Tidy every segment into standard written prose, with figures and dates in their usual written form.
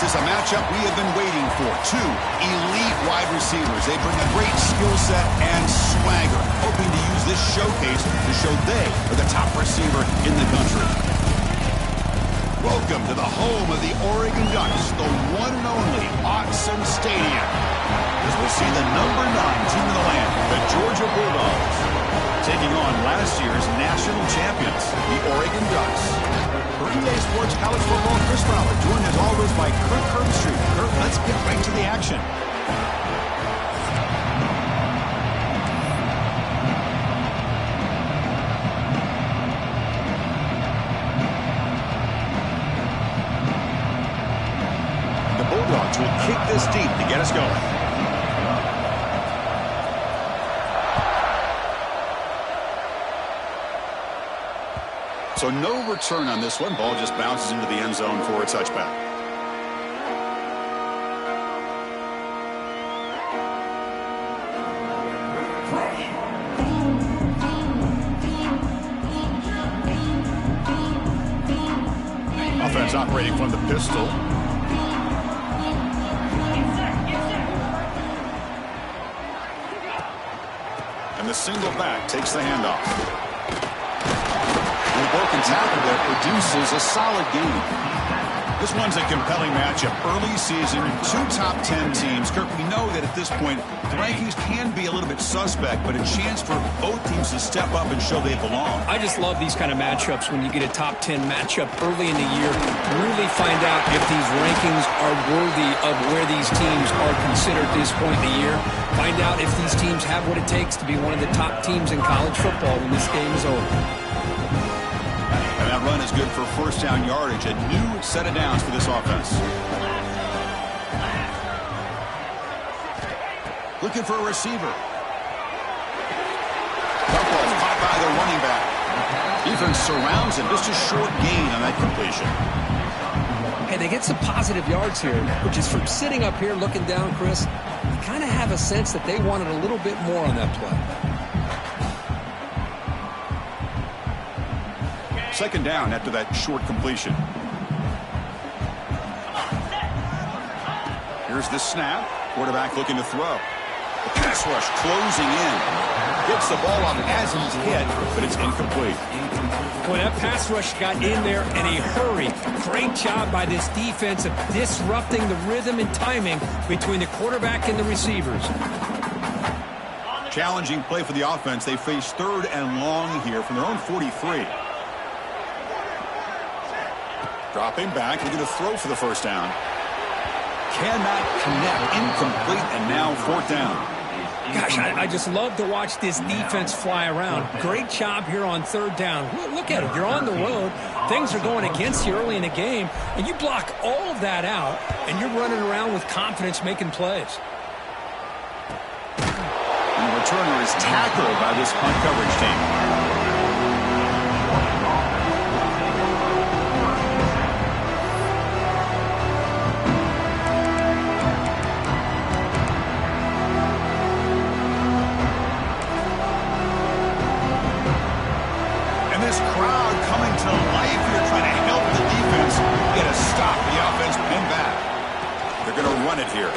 This is a matchup we have been waiting for. Two elite wide receivers. They bring a great skill set and swagger, hoping to use this showcase to show they are the top receiver in the country. Welcome to the home of the Oregon Ducks, the one and only Autzen Stadium. As we'll see the number 9 team in the land, the Georgia Bulldogs, taking on last year's national champions, the Oregon Ducks. For EA Sports College Football, Chris Fowler, joined as always by Kurt Herbstreit. Kurt, let's get right to the action. The Bulldogs will kick this deep to get us going. So no return on this one. Ball just bounces into the end zone for a touchback. Offense operating from the pistol. And the single back takes the handoff. Broken tackle that produces a solid game. This one's a compelling matchup. Early season, 2 top 10 teams. Kirk, we know that at this point, the rankings can be a little bit suspect, but a chance for both teams to step up and show they belong. I just love these kind of matchups when you get a top 10 matchup early in the year. Really find out if these rankings are worthy of where these teams are considered at this point in the year. Find out if these teams have what it takes to be one of the top teams in college football when this game is over. That run is good for first down yardage. A new set of downs for this offense. Looking for a receiver. Football caught by the running back. Defense surrounds him. Just a short gain on that completion. Hey, they get some positive yards here, which is from sitting up here looking down, Chris. You kind of have a sense that they wanted a little bit more on that play. Second down after that short completion. Here's the snap. Quarterback looking to throw. The pass rush closing in. Gets the ball up as he's hit, but it's incomplete. Boy, that pass rush got in there in a hurry. Great job by this defense of disrupting the rhythm and timing between the quarterback and the receivers. Challenging play for the offense. They face 3rd and long here from their own 43. Dropping back, looking to throw for the first down. Cannot connect, incomplete, and now 4th down. Gosh, I just love to watch this defense fly around. Great job here on 3rd down. Look at it. You're on the road. Things are going against you early in the game, and you block all of that out, and you're running around with confidence making plays. And the returner is tackled by this punt coverage team. Here.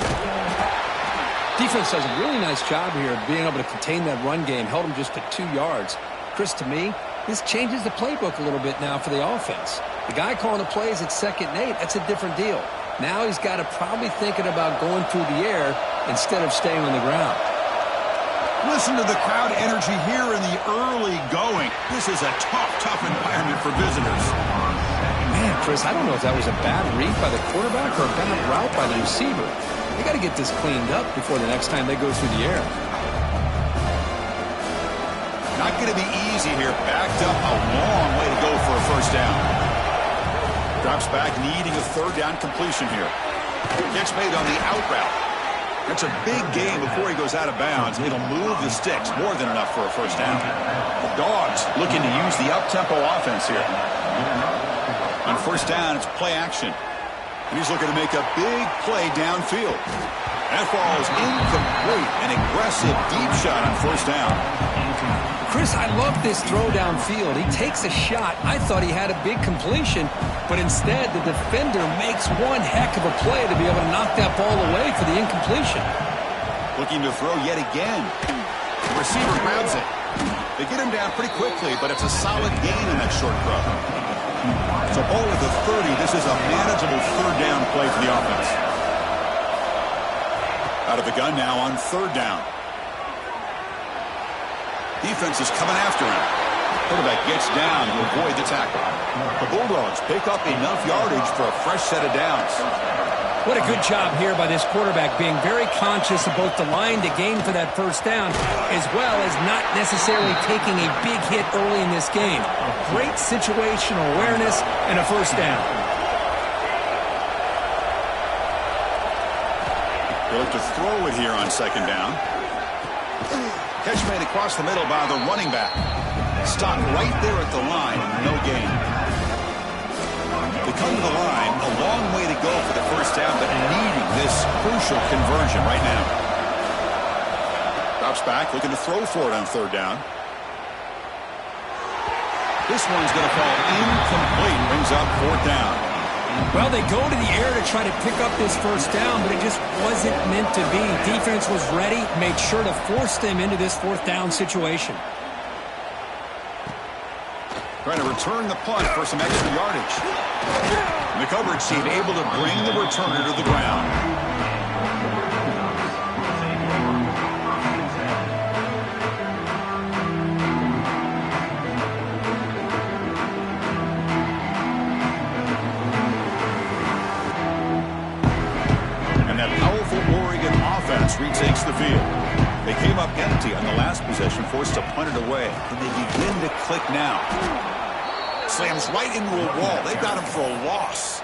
Defense does a really nice job here of being able to contain that run game. Held them just at 2 yards. Chris, to me, this changes the playbook a little bit now for the offense. The guy calling the plays at 2nd and 8, that's a different deal. Now he's got to probably thinking about going through the air instead of staying on the ground. Listen to the crowd energy here in the early going. This is a tough environment for visitors. Man, Chris, I don't know if that was a bad read by the quarterback or a bad route by the receiver. They got to get this cleaned up before the next time they go through the air. Not going to be easy here. Backed up a long way to go for a first down. Drops back, needing a 3rd down completion here. Gets made on the out route. That's a big gain before he goes out of bounds. It'll move the sticks. More than enough for a first down. The Dogs looking to use the up-tempo offense here. On first down, it's play action. And he's looking to make a big play downfield. That ball is incomplete. An aggressive deep shot on first down. Chris, I love this throw downfield. He takes a shot. I thought he had a big completion, but instead the defender makes one heck of a play to be able to knock that ball away for the incompletion. Looking to throw yet again. The receiver grabs it. They get him down pretty quickly, but it's a solid gain in that short throw. So ball at the 30. This is a manageable third down play for the offense. Out of the gun now on third down. Defense is coming after him. Quarterback gets down to avoid the tackle. The Bulldogs pick up enough yardage for a fresh set of downs. What a good job here by this quarterback, being very conscious of both the line to gain for that first down, as well as not necessarily taking a big hit early in this game. Great situational awareness and a first down. They look to throw it here on second down. Catch made across the middle by the running back. Stopped right there at the line, no gain. They come to the line, a long way to go for the first down, but needing this crucial conversion right now. Drops back, looking to throw for it on third down. This one's going to fall incomplete, brings up fourth down. Well, they go to the air to try to pick up this first down, but it just wasn't meant to be. Defense was ready, made sure to force them into this fourth down situation. Trying to return the punt for some extra yardage. And the coverage team able to bring the returner to the ground. And that powerful Oregon offense retakes the field. They came up empty on the last possession, forced to punt it away. And they begin to click now. Slams right into a wall. They've got him for a loss.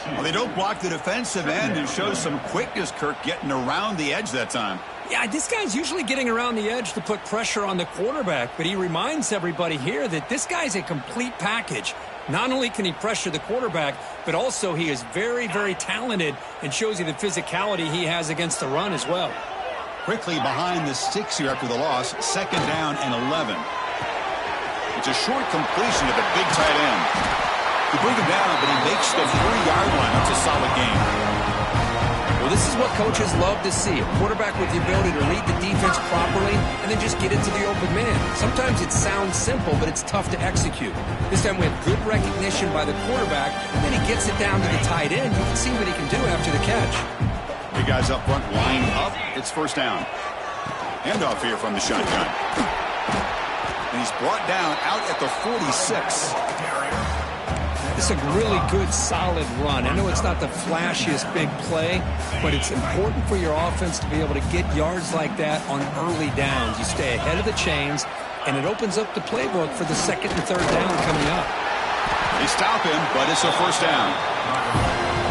Well, they don't block the defensive end and show some quickness, Kirk, getting around the edge that time. Yeah, this guy's usually getting around the edge to put pressure on the quarterback, but he reminds everybody here that this guy's a complete package. Not only can he pressure the quarterback, but also he is very, very talented and shows you the physicality he has against the run as well. Quickly behind the sticks here after the loss, second down and 11. It's a short completion to the big tight end. You bring him down, but he makes the 3-yard line. That's a solid game. Well, this is what coaches love to see. A quarterback with the ability to read the defense properly and then just get it to the open man. Sometimes it sounds simple, but it's tough to execute. This time we have good recognition by the quarterback, and then he gets it down to the tight end. You can see what he can do after the catch. The guys up front lined up. It's first down. Handoff here from the shotgun. And he's brought down out at the 46. This is a really good, solid run. I know it's not the flashiest big play, but it's important for your offense to be able to get yards like that on early downs. You stay ahead of the chains, and it opens up the playbook for the second and third down coming up. They stop him, but it's a first down.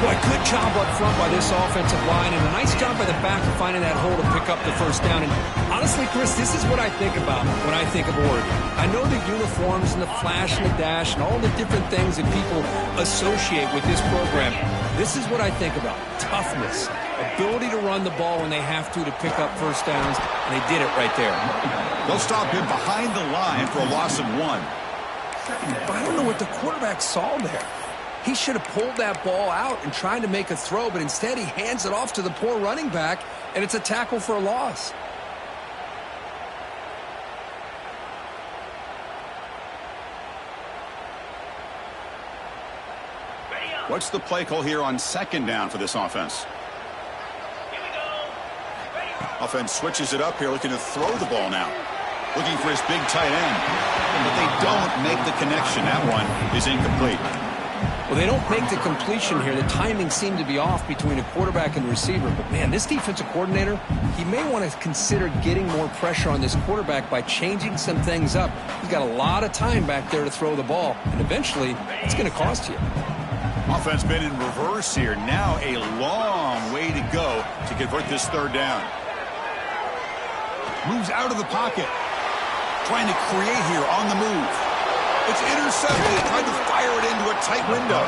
Boy, good job up front by this offensive line, and a nice job by the back of finding that hole to pick up the first down. And honestly, Chris, this is what I think about when I think of Oregon. I know the uniforms and the flash and the dash and all the different things that people associate with this program. This is what I think about. Toughness, ability to run the ball when they have to pick up first downs, and they did it right there. They'll stop him behind the line for a loss of 1. But I don't know what the quarterback saw there. He should have pulled that ball out and tried to make a throw, but instead he hands it off to the poor running back, and it's a tackle for a loss. What's the play call here on second down for this offense? Offense switches it up here, looking to throw the ball now. Looking for his big tight end. But they don't make the connection. That one is incomplete. Well, they don't make the completion here. The timing seemed to be off between a quarterback and the receiver. But, man, this defensive coordinator, he may want to consider getting more pressure on this quarterback by changing some things up. He's got a lot of time back there to throw the ball. And eventually, it's going to cost you. Offense been in reverse here. Now a long way to go to convert this third down. Moves out of the pocket. Trying to create here on the move. It's intercepted. Trying to fire it into a tight window.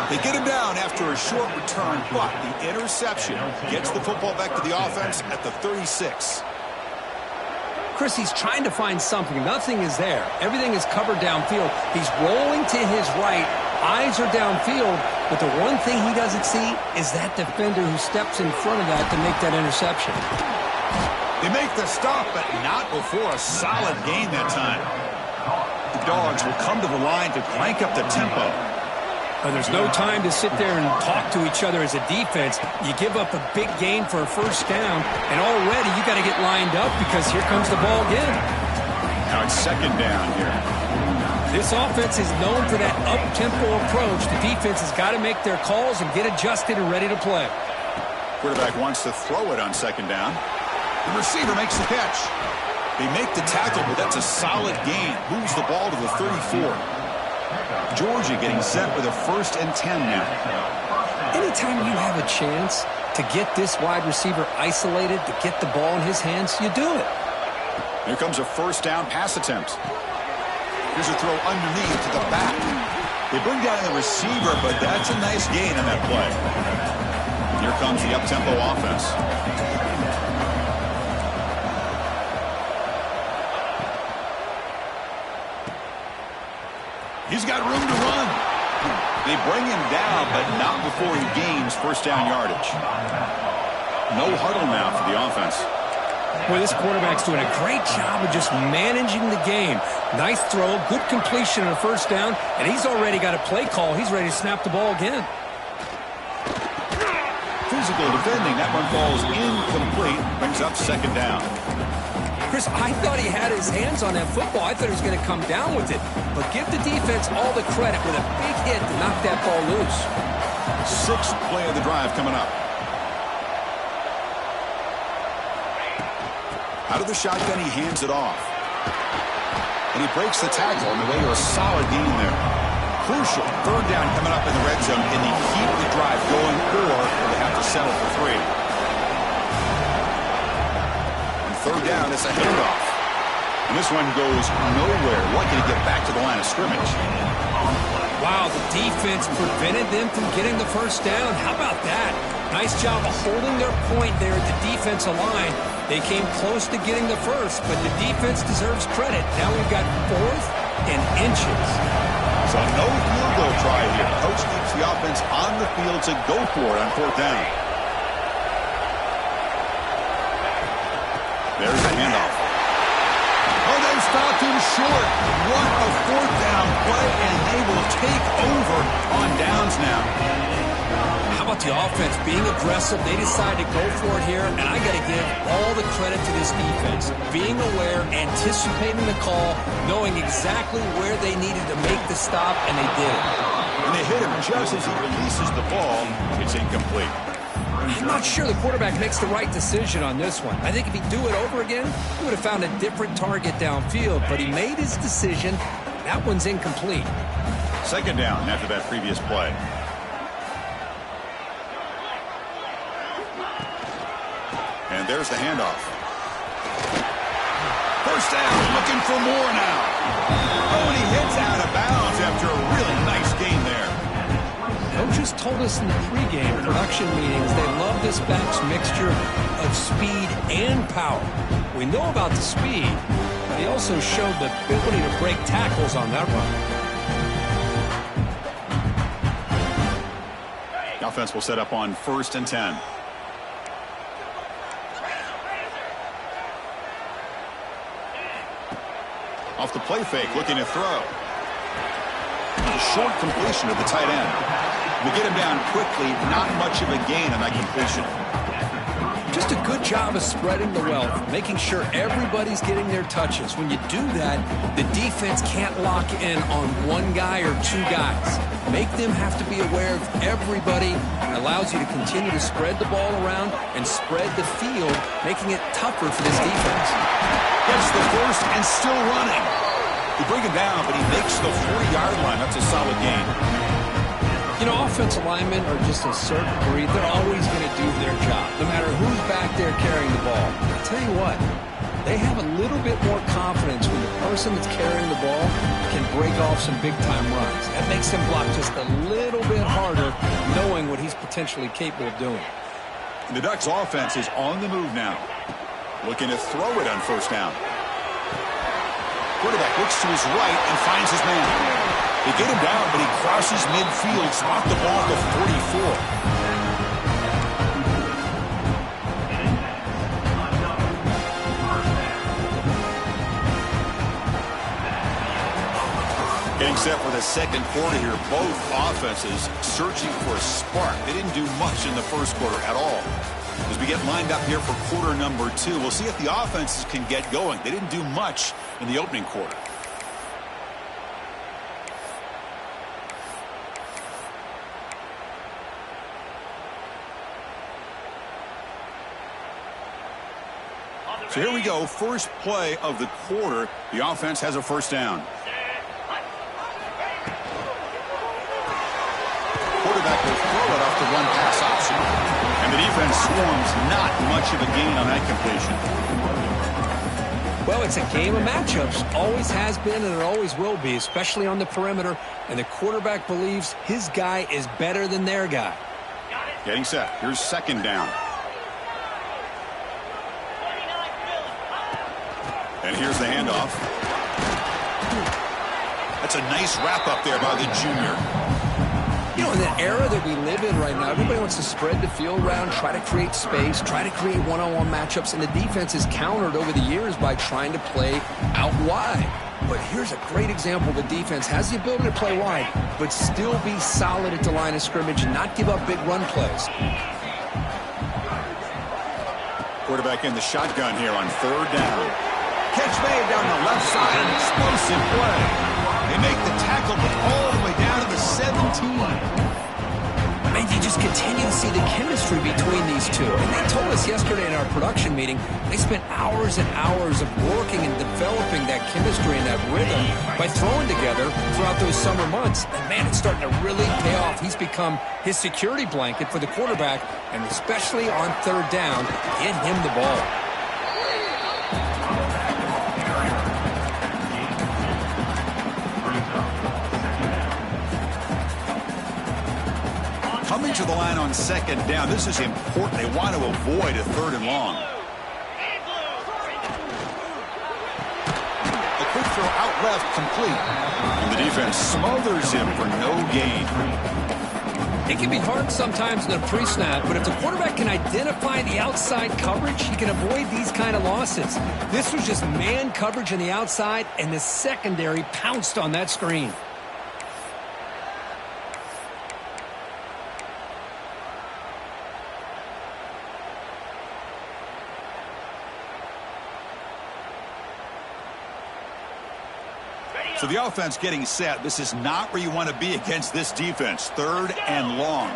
They get him down after a short return, but the interception gets the football back to the offense at the 36. Chris, he's trying to find something. Nothing is there. Everything is covered downfield. He's rolling to his right. Eyes are downfield. But the one thing he doesn't see is that defender who steps in front of that to make that interception. They make the stop, but not before a solid gain that time. The Dogs will come to the line to crank up the tempo. And there's no time to sit there and talk to each other as a defense. You give up a big gain for a first down, and already you got to get lined up because here comes the ball again. Now it's second down here. This offense is known for that up-tempo approach. The defense has got to make their calls and get adjusted and ready to play. Quarterback wants to throw it on second down. The receiver makes the catch. They make the tackle, but that's a solid gain. Moves the ball to the 34. Georgia getting set with a 1st and 10 now. Anytime you have a chance to get this wide receiver isolated, to get the ball in his hands, you do it. Here comes a 1st down pass attempt. Here's a throw underneath to the back. They bring down the receiver, but that's a nice gain on that play. Here comes the up-tempo offense. He's got room to run. They bring him down, but not before he gains 1st down yardage. No huddle now for the offense. Boy, this quarterback's doing a great job of just managing the game. Nice throw, good completion on a 1st down, and he's already got a play call. He's ready to snap the ball again. Physical defending. That one falls incomplete. Brings up 2nd down. Chris, I thought he had his hands on that football. I thought he was going to come down with it. But give the defense all the credit with a big hit to knock that ball loose. 6th play of the drive coming up. Out of the shotgun, he hands it off. And he breaks the tackle on the way to a solid gain there. Crucial 3rd down coming up in the red zone. Can they keep the drive going, or will they have to settle for 3? 3rd down, it's a handoff. And this one goes nowhere. Lucky to get back to the line of scrimmage. Wow, the defense prevented them from getting the 1st down. How about that? Nice job of holding their point there at the defensive line. They came close to getting the 1st, but the defense deserves credit. Now we've got 4th and inches. So no field goal try here. Coach keeps the offense on the field to go for it on 4th down. There's the handoff. Oh, they stopped him short. What a 4th down play, and they will take over on downs now. How about the offense being aggressive? They decide to go for it here, and I got to give all the credit to this defense. Being aware, anticipating the call, knowing exactly where they needed to make the stop, and they did it. And they hit him just as he releases the ball. It's incomplete. I'm not sure the quarterback makes the right decision on this one. I think if he'd do it over again, he would have found a different target downfield, but he made his decision. That one's incomplete. 2nd down after that previous play. And there's the handoff. 1st down, looking for more now. Oh, and he hits out of bounds after a really nice gain there. Coaches told us in the pregame production meetings they love this back's mixture of speed and power. We know about the speed, but he also showed the ability to break tackles on that run. The offense will set up on 1st and 10. Off the play fake, looking to throw. A short completion of the tight end. We get him down quickly, not much of a gain on that completion. Just a good job of spreading the wealth, making sure everybody's getting their touches. When you do that, the defense can't lock in on one guy or 2 guys. Make them have to be aware of everybody. Allows you to continue to spread the ball around and spread the field, making it tougher for this defense. Gets the 1st and still running. They bring him down, but he makes the 40-yard line. That's a solid gain. You know, offensive linemen are just a certain breed. They're always going to do their job, no matter who's back there carrying the ball. I'll tell you what, they have a little bit more confidence when the person that's carrying the ball can break off some big-time runs. That makes him block just a little bit harder, knowing what he's potentially capable of doing. The Ducks offense is on the move now. Looking to throw it on 1st down. Quarterback looks to his right and finds his man. They get him down, but he crosses midfield, spot the ball at the 44. Getting set for the second quarter here. Both offenses searching for a spark. They didn't do much in the first quarter at all. As we get lined up here for quarter number 2, we'll see if the offenses can get going. They didn't do much in the opening quarter. So here we go. First play of the quarter. The offense has a first down. Quarterback will throw it off the run pass option. And the defense swarms, not much of a gain on that completion. Well, it's a game of matchups. Always has been and it always will be, especially on the perimeter. And the quarterback believes his guy is better than their guy. Getting set. Here's second down. And here's the handoff. That's a nice wrap up there by the junior. You know, in the era that we live in right now, everybody wants to spread the field around, try to create space, try to create one-on-one matchups, and the defense is countered over the years by trying to play out wide. But here's a great example. The defense has the ability to play wide, but still be solid at the line of scrimmage and not give up big run plays. Quarterback in the shotgun here on third down. Catch made down the left side, an explosive play. They make the tackle, but all the way down to the 17. I mean, you just continue to see the chemistry between these two. And they told us yesterday in our production meeting, they spent hours and hours of working and developing that chemistry and that rhythm by throwing together throughout those summer months. And, man, it's starting to really pay off. He's become his security blanket for the quarterback, and especially on third down, get him the ball. Coming to the line on second down. This is important. They want to avoid a third and long. A quick throw out left, complete. And the defense smothers him for no gain. It can be hard sometimes in a pre-snap, but if the quarterback can identify the outside coverage, he can avoid these kind of losses. This was just man coverage on the outside, and the secondary pounced on that screen. So the offense getting set. This is not where you want to be against this defense. Third and long.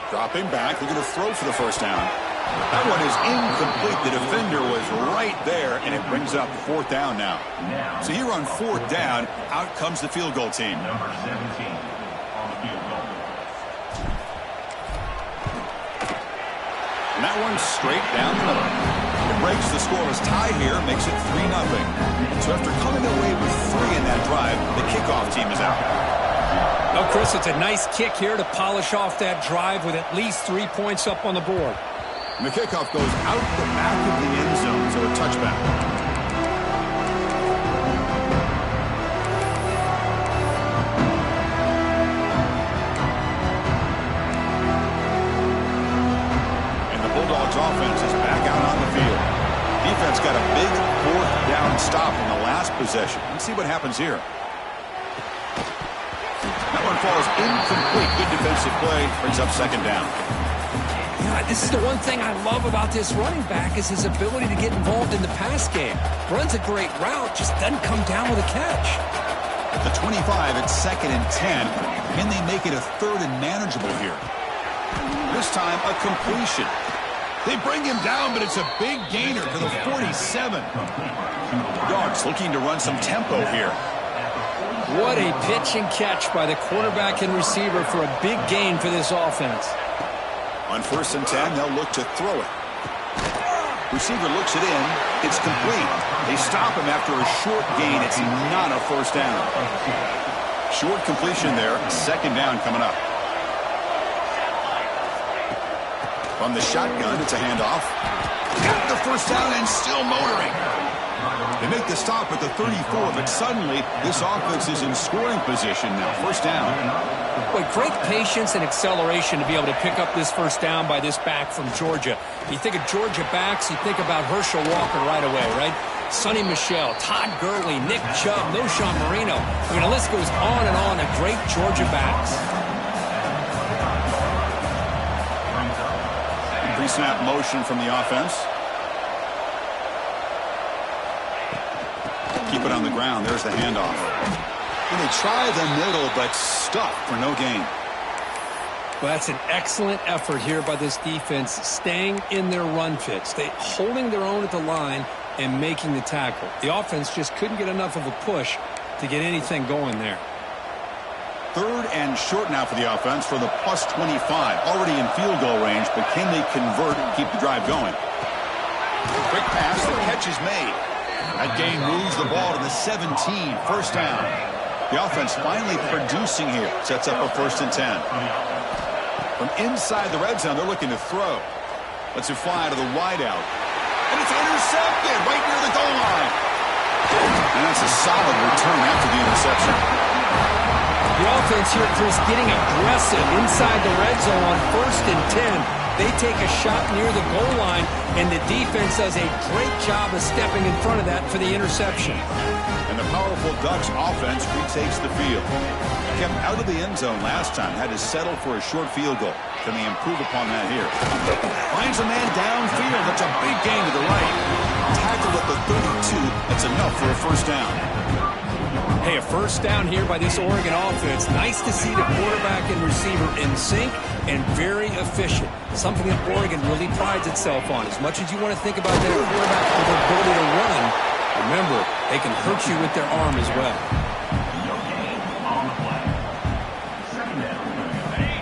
Dropping back. They're going to throw for the first down. That one is incomplete. The defender was right there, and it brings up fourth down now. So here on fourth down, out comes the field goal team. Number 17 on the field goal. And that one's straight down the middle. It breaks the scoreless tie here, makes it 3-0. So after coming away with 3 in that drive, the kickoff team is out. Well, Chris, it's a nice kick here to polish off that drive with at least 3 points up on the board. And the kickoff goes out the back of the end zone, so a touchback. And the Bulldogs offense is back out on the field. Defense got a big fourth down stop in the last possession. Let's see what happens here. That one falls incomplete. Good defensive play. Brings up second down. Yeah, this is the one thing I love about this running back is his ability to get involved in the pass game. Runs a great route, just doesn't come down with a catch. At the 25, it's second and 10. Can they make it a third and manageable here? This time, a completion. They bring him down, but it's a big gainer to the 47. Dogs looking to run some tempo here. What a pitch and catch by the quarterback and receiver for a big gain for this offense. On first and 10, they'll look to throw it. Receiver looks it in. It's complete. They stop him after a short gain. It's not a first down. Short completion there. Second down coming up. From the shotgun, it's a handoff. Got the first down and still motoring. They make the stop at the 34, but suddenly this offense is in scoring position now. First down. Boy, great patience and acceleration to be able to pick up this first down by this back from Georgia. You think of Georgia backs, you think about Herschel Walker right away, right? Sonny Michel, Todd Gurley, Nick Chubb, Noshawn Marino. I mean, the list goes on and on of great Georgia backs. Pre-snap motion from the offense. Keep it on the ground. There's the handoff. And they try the middle, but stuck for no gain. Well, that's an excellent effort here by this defense, staying in their run fits. They holding their own at the line and making the tackle. The offense just couldn't get enough of a push to get anything going there. Third and short now for the offense for the plus 25. Already in field goal range, but can they convert and keep the drive going? Quick pass, the catch is made. That gain moves the ball to the 17. First down. The offense finally producing here. Sets up a 1st and 10. From inside the red zone, they're looking to throw. Lets it fly to the wideout. And it's intercepted right near the goal line. And that's a solid return after the interception. The offense here, Chris, getting aggressive inside the red zone on 1st and 10. They take a shot near the goal line, and the defense does a great job of stepping in front of that for the interception. And the powerful Ducks offense retakes the field. Kept out of the end zone last time, had to settle for a short field goal. Can they improve upon that here? Finds a man downfield. That's a big gain to the right. Tackled at the 32. That's enough for a first down. Hey, a first down here by this Oregon offense. Nice to see the quarterback and receiver in sync and very efficient. Something that Oregon really prides itself on. As much as you want to think about their quarterback and their ability to run, remember, they can hurt you with their arm as well.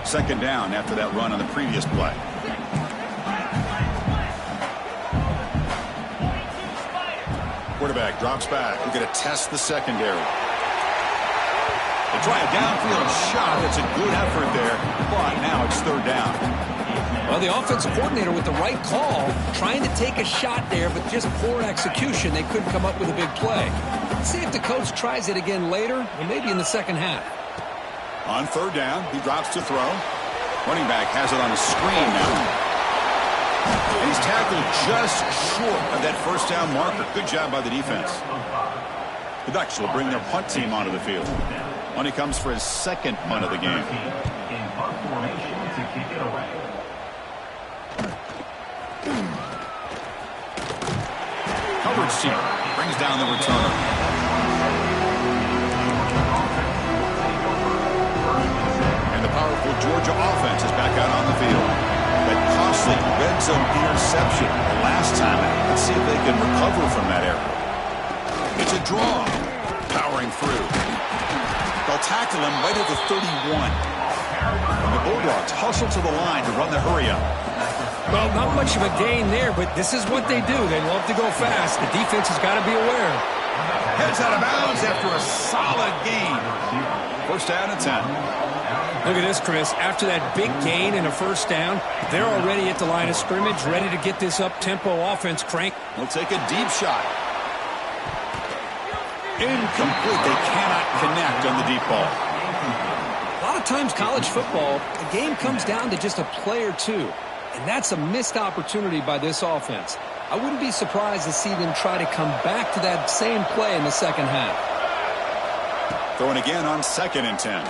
Second down after that run on the previous play. Quarterback drops back. We're going to test the secondary. They try a downfield shot. It's a good effort there, but now it's third down. Well, the offensive coordinator with the right call, trying to take a shot there, but just poor execution. They couldn't come up with a big play. Let's see if the coach tries it again later, or maybe in the second half. On third down, he drops to throw. Running back has it on a screen now. And he's tackled just short of that first down marker. Good job by the defense. The Ducks will bring their punt team onto the field. Money comes for his second punt of the game. In punt formation to kick it away. Coverage team brings down the returner. And the powerful Georgia offense is back out on the field. That costly red zone interception the last time. Let's see if they can recover from that error. It's a draw. Powering through. They'll tackle him right at the 31. And the Bulldogs hustle to the line to run the hurry-up. Well, not much of a gain there, but this is what they do. They love to go fast. The defense has got to be aware. Heads out of bounds after a solid gain. First down and 10. Look at this, Chris. After that big gain and a first down, they're already at the line of scrimmage, ready to get this up-tempo offense cranked. They'll take a deep shot. Incomplete. They cannot connect on the deep ball. A lot of times college football, the game comes down to just a play or two. And that's a missed opportunity by this offense. I wouldn't be surprised to see them try to come back to that same play in the second half. Throwing again on 2nd and 10.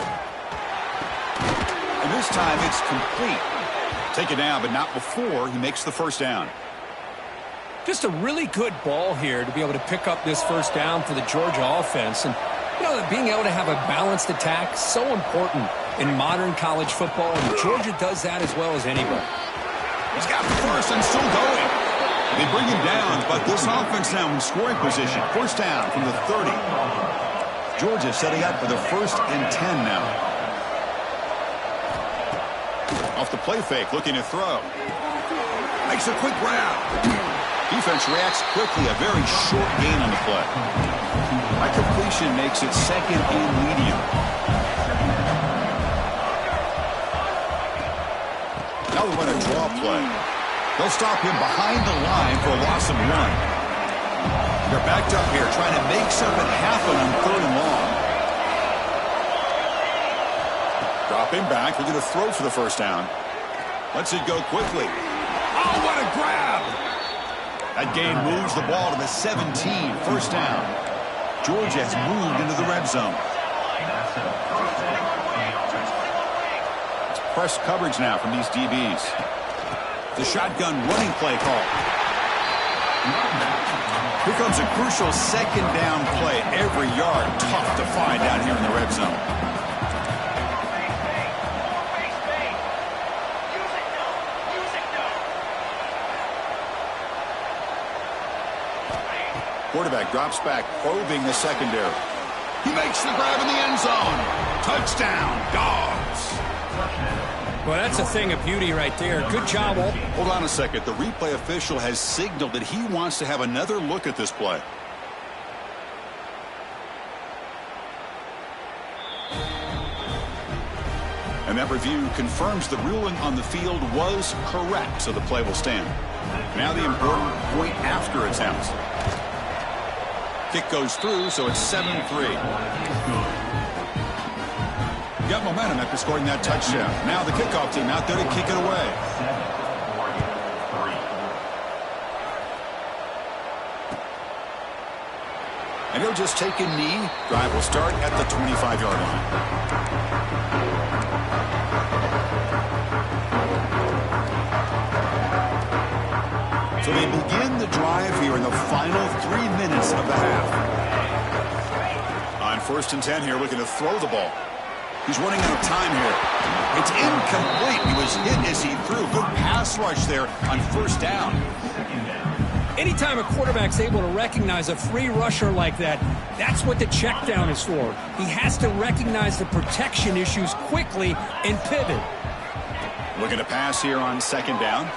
And this time it's complete. Take it down, but not before he makes the first down. Just a really good ball here to be able to pick up this first down for the Georgia offense. And, you know, being able to have a balanced attack, so important in modern college football. And Georgia does that as well as anybody. He's got the first and still going. They bring him down, but this offense now in scoring position. First down from the 30. Georgia setting up for the 1st and 10 now. Off the play fake, looking to throw. Makes a quick grab. Defense reacts quickly, a very short gain on the play. That completion makes it 2nd and medium. Now we run a draw play. They'll stop him behind the line for a loss of 1. They're backed up here trying to make something happen on 3rd and long. Dropping back, they're going to throw for the first down. Lets it go quickly. Oh, what a grab! That gain moves the ball to the 17, first down. Georgia has moved into the red zone. It's press coverage now from these DBs. The shotgun running play call. Here comes a crucial second down play. Every yard tough to find down here in the red zone. Quarterback drops back, probing the secondary. He makes the grab in the end zone. Touchdown, Dogs. Well, that's a thing of beauty right there. Good job. Hold on a second. The replay official has signaled that he wants to have another look at this play. And that review confirms the ruling on the field was correct, so the play will stand. Now the important point after attempt. Kick goes through, so it's 7-3. Got momentum after scoring that touchdown. Now the kickoff team out there to kick it away. And he'll just take a knee. Drive will start at the 25-yard line. So they begin the drive here in the final 3 minutes of the half. On 1st and 10 here, looking to throw the ball. He's running out of time here. It's incomplete. He was hit as he threw. Good pass rush there on 1st down. Anytime a quarterback's able to recognize a free rusher like that, that's what the check down is for. He has to recognize the protection issues quickly and pivot. Looking to pass here on 2nd down.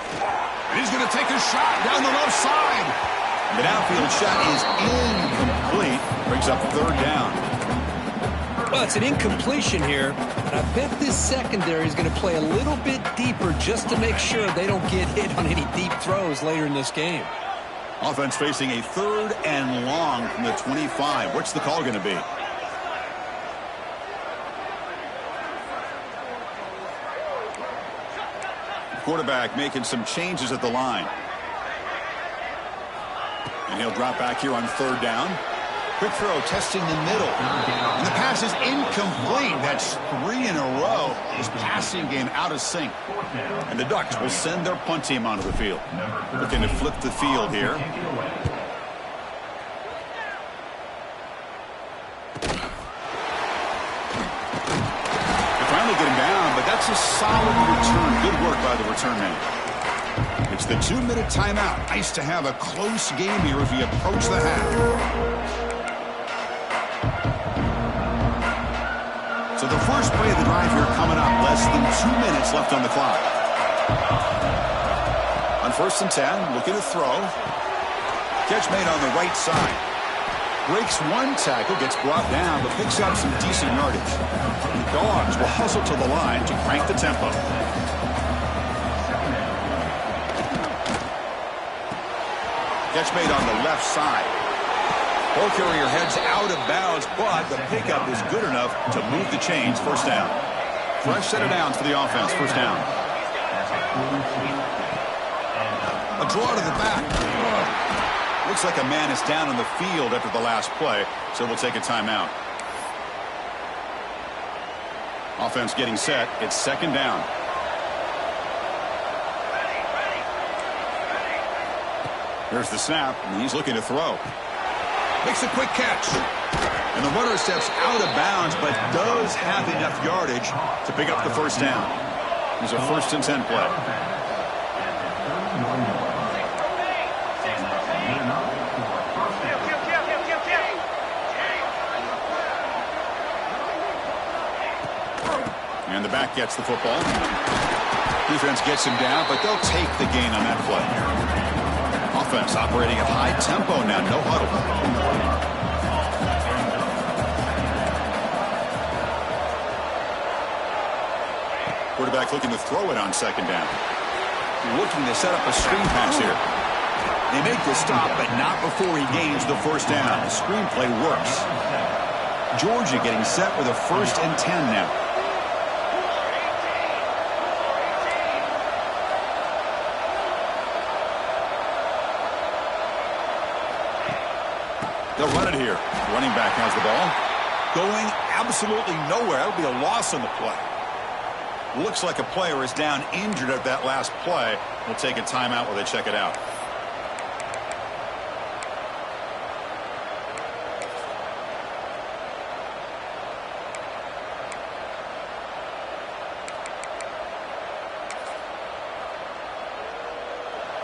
And he's going to take a shot down the left side. The downfield shot is incomplete. Brings up 3rd down. Well, it's an incompletion here, and I bet this secondary is going to play a little bit deeper just to make sure they don't get hit on any deep throws later in this game. Offense facing a 3rd and long from the 25. What's the call going to be? Quarterback making some changes at the line. And he'll drop back here on 3rd down. Quick throw, testing the middle. And the pass is incomplete. That's 3 in a row. His passing game out of sync. And the Ducks will send their punt team onto the field. Looking to flip the field here. They finally get him down, but that's a solid return. Good work by the return man. It's the 2-minute timeout. Nice to have a close game here as we approach the half. So the first play of the drive here coming up. Less than 2 minutes left on the clock. On 1st and 10, looking to throw. Catch made on the right side. Breaks one tackle, gets brought down, but picks up some decent yardage. Dogs will hustle to the line to crank the tempo. Catch made on the left side. Ball carrier heads out of bounds, but the pickup is good enough to move the chains. 1st down. Fresh set of downs for the offense. 1st down. A draw to the back. Looks like a man is down on the field after the last play, so we'll take a timeout. Offense getting set. It's 2nd down. Here's the snap, and he's looking to throw. Makes a quick catch. And the runner steps out of bounds, but does have enough yardage to pick up the 1st down. It's a 1st and 10 play. And the back gets the football. Defense gets him down, but they'll take the gain on that play. Offense operating at high tempo now, no huddle. Quarterback looking to throw it on 2nd down. looking to set up a screen pass here. They make the stop, but not before he gains the first down. The screenplay works. Georgia getting set with a 1st and 10 now. They'll run it here. Running back has the ball. Going absolutely nowhere. That'll be a loss on the play. Looks like a player is down injured at that last play. We'll take a timeout while they check it out.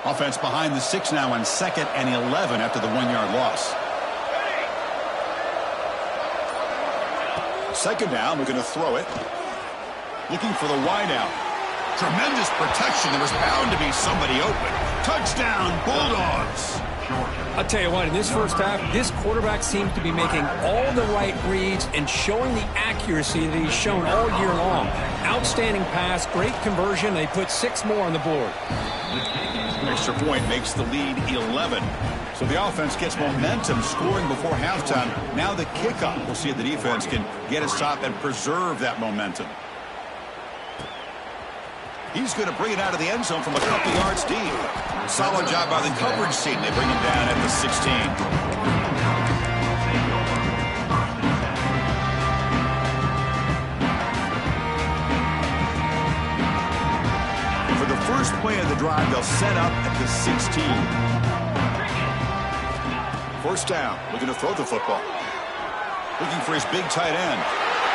Offense behind the 6 now on 2nd and 11 after the 1-yard loss. 2nd down, we're going to throw it. Looking for the wideout. Tremendous protection. There was bound to be somebody open. Touchdown, Bulldogs. I'll tell you what, in this first half, this quarterback seems to be making all the right reads and showing the accuracy that he's shown all year long. Outstanding pass, great conversion. They put 6 more on the board. Extra point makes the lead 11. So the offense gets momentum, scoring before halftime. Now the kickoff. We'll see if the defense can get a stop and preserve that momentum. He's going to bring it out of the end zone from a couple yards deep. Solid job by the coverage team. They bring him down at the 16. First play of the drive, they'll set up at the 16. 1st down, looking to throw the football. Looking for his big tight end.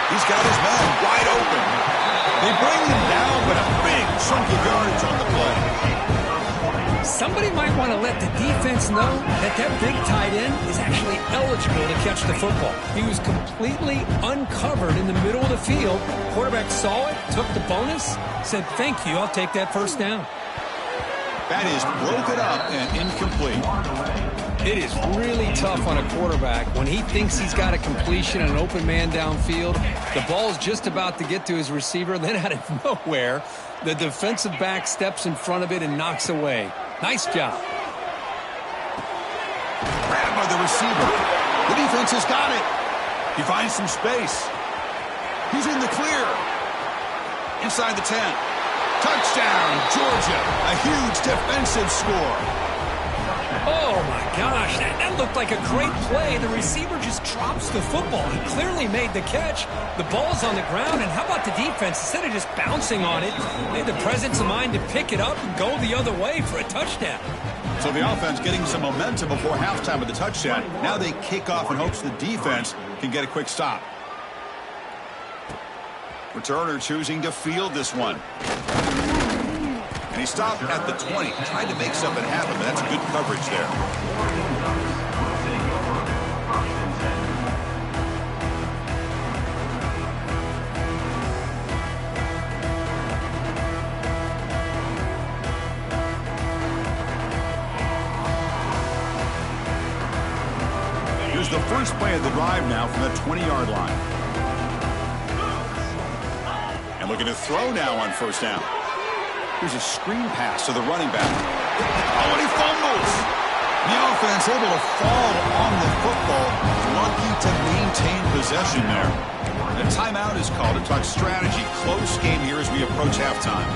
He's got his man wide open. They bring him down, but a big chunk of yardage on the play. Somebody might want to let the defense know that big tight end is actually eligible to catch the football. He was completely uncovered in the middle of the field. Quarterback saw it, took the bonus, said, "Thank you, I'll take that first down." That is broken up and incomplete. It is really tough on a quarterback when he thinks he's got a completion and an open man downfield. The ball's just about to get to his receiver, then out of nowhere, the defensive back steps in front of it and knocks away. Nice job. Grabbed by the receiver. The defense has got it. He finds some space. He's in the clear. Inside the 10. Touchdown, Georgia. A huge defensive score. Oh, my gosh. That looked like a great play. The receiver just drops the football. He clearly made the catch. The ball's on the ground, and how about the defense? Instead of just bouncing on it, they had the presence of mind to pick it up and go the other way for a touchdown. So the offense getting some momentum before halftime with the touchdown. Now they kick off in hopes the defense can get a quick stop. Returner choosing to field this one. And he stopped at the 20. Tried to make something happen, but that's good coverage there. Here's the first play of the drive now from the 20-yard line. And looking to throw now on 1st down. Here's a screen pass to the running back. Oh, and he fumbles. The offense able to fall on the football. Lucky to maintain possession there. The timeout is called to talk strategy. Close game here as we approach halftime.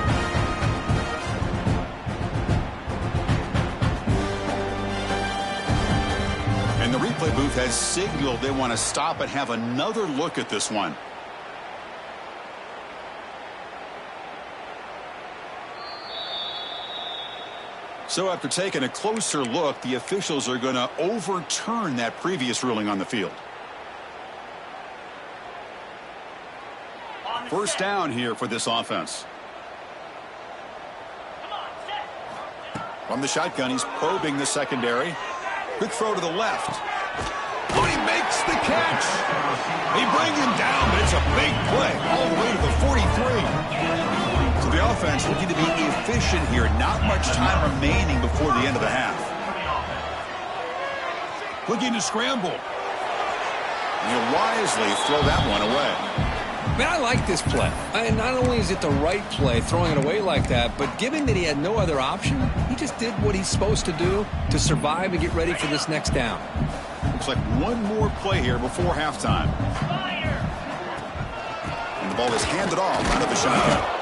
And the replay booth has signaled they want to stop and have another look at this one. So after taking a closer look, the officials are going to overturn that previous ruling on the field. 1st down here for this offense. From the shotgun, he's probing the secondary. Quick throw to the left. Oh, he makes the catch. They bring him down, but it's a big play all the way to the 43. So the offense looking to be efficient here. Not much time remaining before the end of the half. Looking to scramble. He'll wisely throw that one away. Man, I like this play. And not only is it the right play, throwing it away like that, but given that he had no other option, he just did what he's supposed to do to survive and get ready for this next down. Looks like one more play here before halftime. And the ball is handed off out of the shotgun.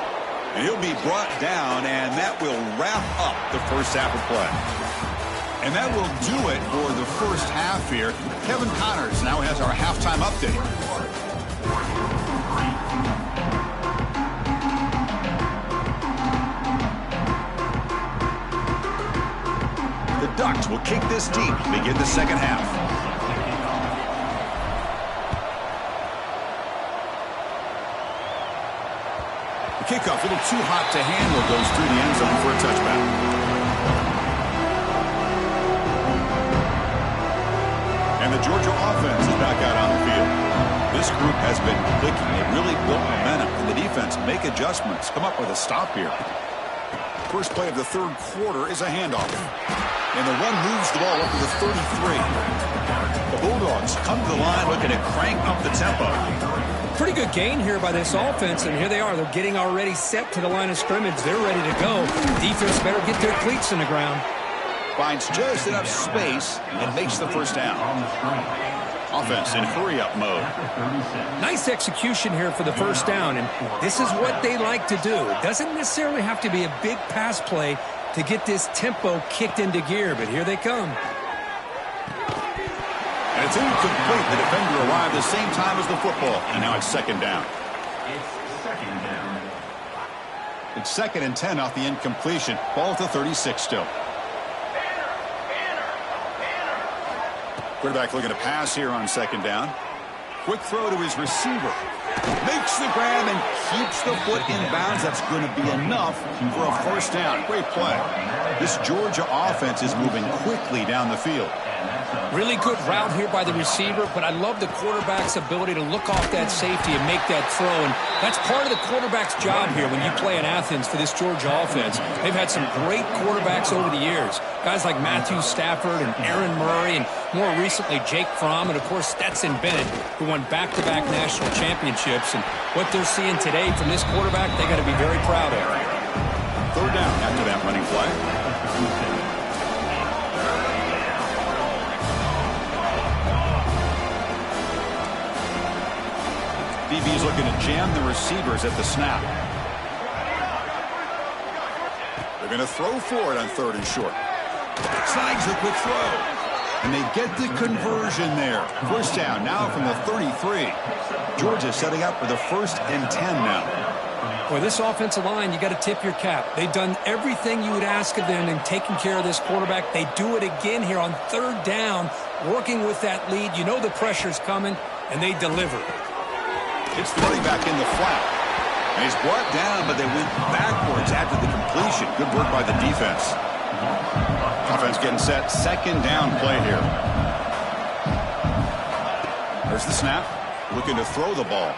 And he'll be brought down, and that will wrap up the first half of play. And that will do it for the first half here. Kevin Connors now has our halftime update. The Ducks will kick this deep to begin the second half. The kickoff, a little too hot to handle, goes through the end zone for a touchback. And the Georgia offense is back out on the field. This group has been clicking. They really built momentum, and the defense make adjustments. Come up with a stop here. First play of the third quarter is a handoff. And the run moves the ball up to the 33. The Bulldogs come to the line looking to crank up the tempo. Pretty good gain here by this offense, and here they are. They're getting already set to the line of scrimmage. They're ready to go. Defense better get their cleats in the ground. Finds just enough space and makes the first down. Offense in hurry-up mode. Nice execution here for the first down, and this is what they like to do. It doesn't necessarily have to be a big pass play to get this tempo kicked into gear, but here they come. And it's incomplete. The defender arrived the same time as the football, and now it's second down. It's second down. It's 2nd and 10 off the incompletion. Ball at the 36 still. Quarterback looking to pass here on second down. Quick throw to his receiver. Makes the grab and keeps the foot in bounds. That's going to be enough for a first down. Great play. This Georgia offense is moving quickly down the field. Really good route here by the receiver, but I love the quarterback's ability to look off that safety and make that throw. And that's part of the quarterback's job here when you play in Athens for this Georgia offense. They've had some great quarterbacks over the years. Guys like Matthew Stafford and Aaron Murray, and more recently Jake Fromm, and of course Stetson Bennett, who won back-to-back national championships. And what they're seeing today from this quarterback, they got to be very proud of. Third down after that running play. DB's looking to jam the receivers at the snap. They're going to throw for it on 3rd and short. Slides the quick throw. And they get the conversion there. First down now from the 33. Georgia setting up for the 1st and 10 now. Boy, this offensive line, you got to tip your cap. They've done everything you would ask of them in taking care of this quarterback. They do it again here on 3rd down, working with that lead. You know the pressure's coming, and they deliver. It's the running back in the flat. And he's brought down, but they went backwards after the completion. Good work by the defense. Offense getting set. Second down play here. There's the snap. Looking to throw the ball.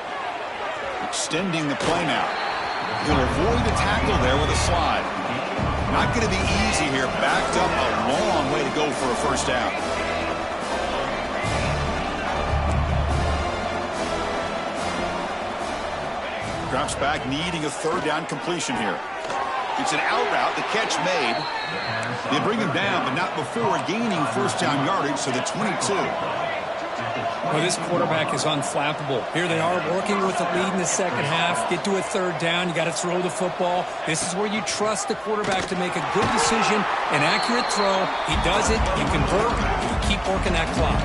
Extending the play now. He'll avoid the tackle there with a slide. Not going to be easy here. Backed up a long way to go for a first down. Drops back, needing a 3rd down completion here. It's an out route, the catch made. They bring him down, but not before gaining first down yardage, so the 22. Well, this quarterback is unflappable. Here they are working with the lead in the second half. Get to a 3rd down, you got to throw the football. This is where you trust the quarterback to make a good decision, an accurate throw. He does it, you convert, you keep working that clock.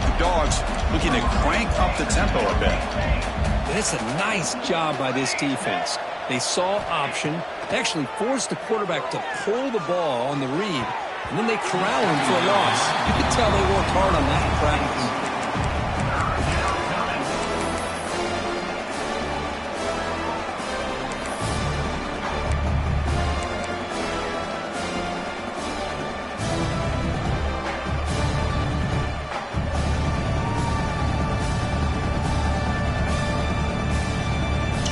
The Dogs looking to crank up the tempo a bit. It's a nice job by this defense. They saw option. They actually forced the quarterback to pull the ball on the read, and then they corral him for a loss. You can tell they worked hard on that in practice.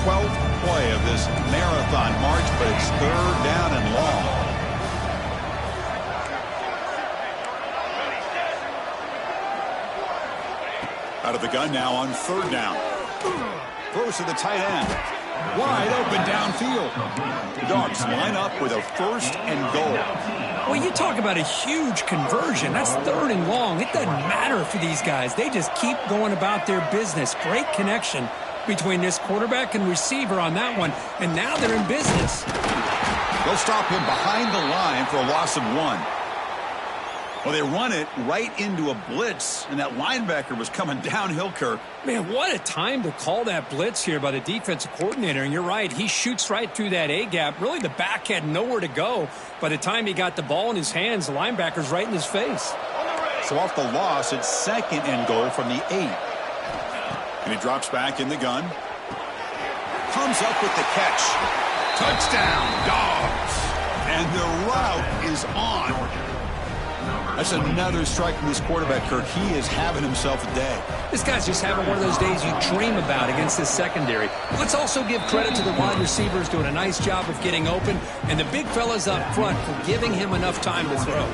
12th play of this marathon march, but it's 3rd down and long. Out of the gun now on 3rd down. Throws to the tight end. Wide open downfield. The Dogs line up with a 1st and goal. Well, you talk about a huge conversion. That's 3rd and long. It doesn't matter for these guys. They just keep going about their business. Great connection between this quarterback and receiver on that one. And now they're in business. They'll stop him behind the line for a loss of 1. Well, they run it right into a blitz, and that linebacker was coming downhill, Kirk. Man, what a time to call that blitz here by the defensive coordinator. And you're right, he shoots right through that A-gap. Really, the back had nowhere to go. By the time he got the ball in his hands, the linebacker's right in his face. So off the loss, it's 2nd and goal from the 8. And he drops back in the gun. Comes up with the catch. Touchdown, Dogs. And the route is on. That's another strike from this quarterback, Kirk. He is having himself a day. This guy's just having one of those days you dream about against this secondary. Let's also give credit to the wide receivers doing a nice job of getting open, and the big fellas up front for giving him enough time to throw.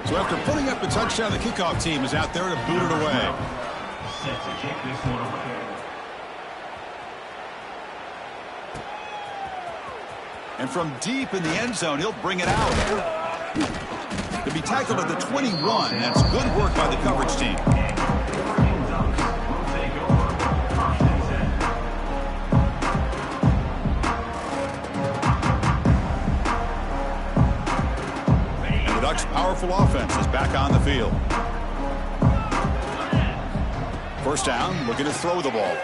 So after putting up the touchdown, the kickoff team is out there to boot it away. Set to kick this one away. And from deep in the end zone, he'll bring it out. To be tackled at the 21, that's good work by the coverage team. And the Ducks' powerful offense is back on the field. 1st down, looking to throw the ball.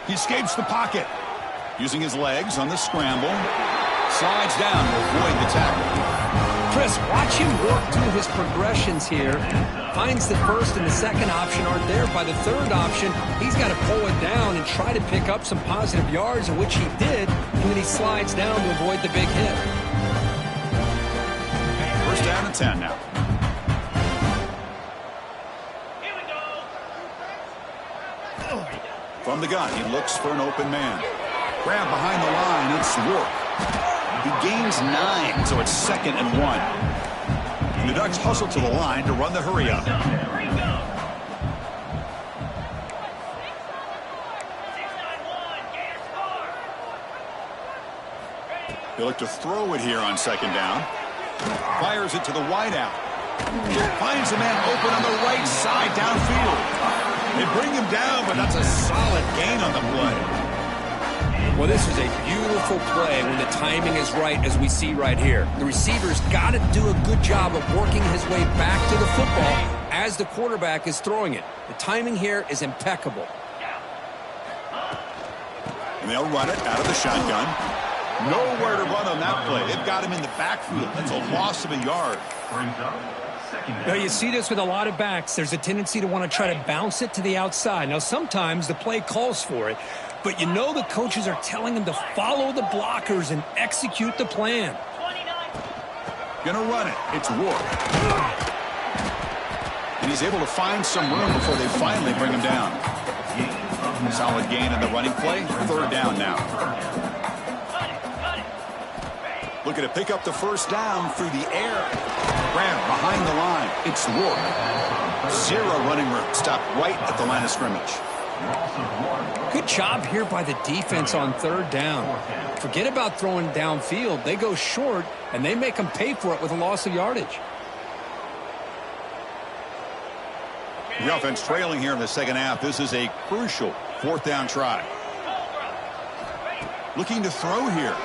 He escapes the pocket. Using his legs on the scramble. Slides down to avoid the tackle. Chris, watch him work through his progressions here. Finds the 1st and the 2nd option aren't there. By the 3rd option, he's got to pull it down and try to pick up some positive yards, in which he did, and then he slides down to avoid the big hit. 1st down and 10 now. Here we go. From the gun, he looks for an open man. Grab behind the line, it's Rourke. He gains 9, so it's 2nd and 1. And the Ducks hustle to the line to run the hurry up. They look to throw it here on 2nd down. Fires it to the wideout. Finds a man open on the right side downfield. They bring him down, but that's a solid gain on the play. Well, this is a beautiful play when the timing is right, as we see right here. The receiver's got to do a good job of working his way back to the football as the quarterback is throwing it. The timing here is impeccable. And they'll run it out of the shotgun. Nowhere to run on that play. They've got him in the backfield. That's a loss of a yard. Now, you see this with a lot of backs. There's a tendency to want to try to bounce it to the outside. Now, sometimes the play calls for it, but you know the coaches are telling them to follow the blockers and execute the plan. Gonna run it. It's Rourke. And he's able to find some room before they finally bring him down. Solid gain in the running play. 3rd down now. Looking to pick up the 1st down through the air. Grab behind the line. It's Rourke. 0 running room. Stopped right at the line of scrimmage. Good job here by the defense on 3rd down. Forget about throwing downfield. They go short, and they make them pay for it with a loss of yardage. The offense trailing here in the 2nd half. This is a crucial 4th down try. Looking to throw here.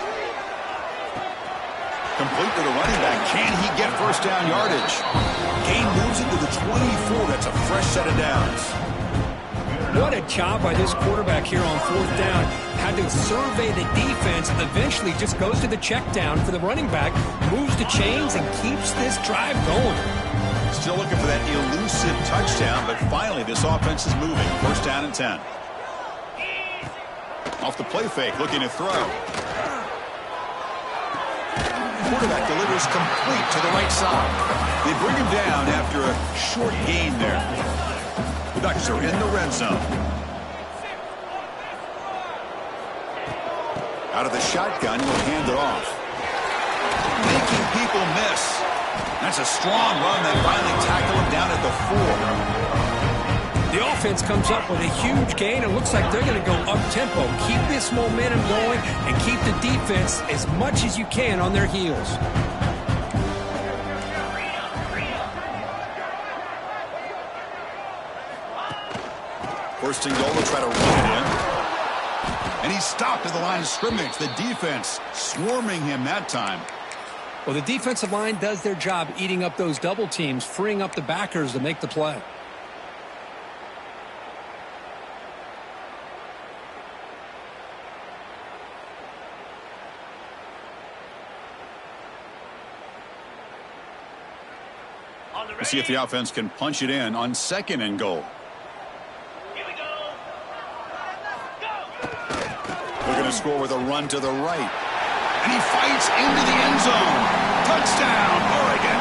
Complete to the running back. Can he get 1st down yardage? Gain moves into the 24. That's a fresh set of downs. What a job by this quarterback here on 4th down. Had to survey the defense. Eventually just goes to the check down for the running back. Moves the chains and keeps this drive going. Still looking for that elusive touchdown, but finally this offense is moving. 1st down and 10. Off the play fake, looking to throw. Quarterback delivers complete to the right side. They bring him down after a short gain there. The Ducks are in the red zone. Out of the shotgun, he'll hand it off. Making people miss. That's a strong run. They finally tackle him down at the 4. The offense comes up with a huge gain. It looks like they're going to go up-tempo. Keep this momentum going and keep the defense as much as you can on their heels. First and goal, will try to run it in. And he's stopped at the line of scrimmage. The defense swarming him that time. Well, the defensive line does their job eating up those double teams, freeing up the backers to make the play. We'll see if the offense can punch it in on second and goal. They're going to score with a run to the right. And he fights into the end zone. Touchdown, Oregon.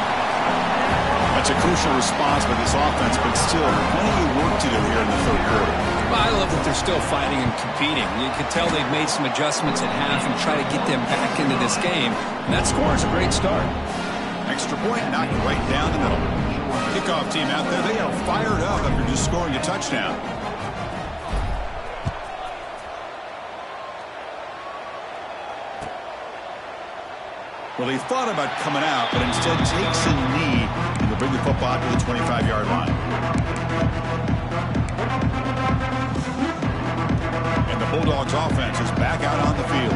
That's a crucial response by this offense, but still plenty of work to do here in the third quarter. Well, I love that they're still fighting and competing. You could tell they've made some adjustments at half and try to get them back into this game. And that score is a great start. Extra point, knocked right down the middle. Kickoff team out there, they are fired up after just scoring a touchdown. Well, he thought about coming out, but instead takes a knee and will bring the football to the 25-yard line. And the Bulldogs offense is back out on the field.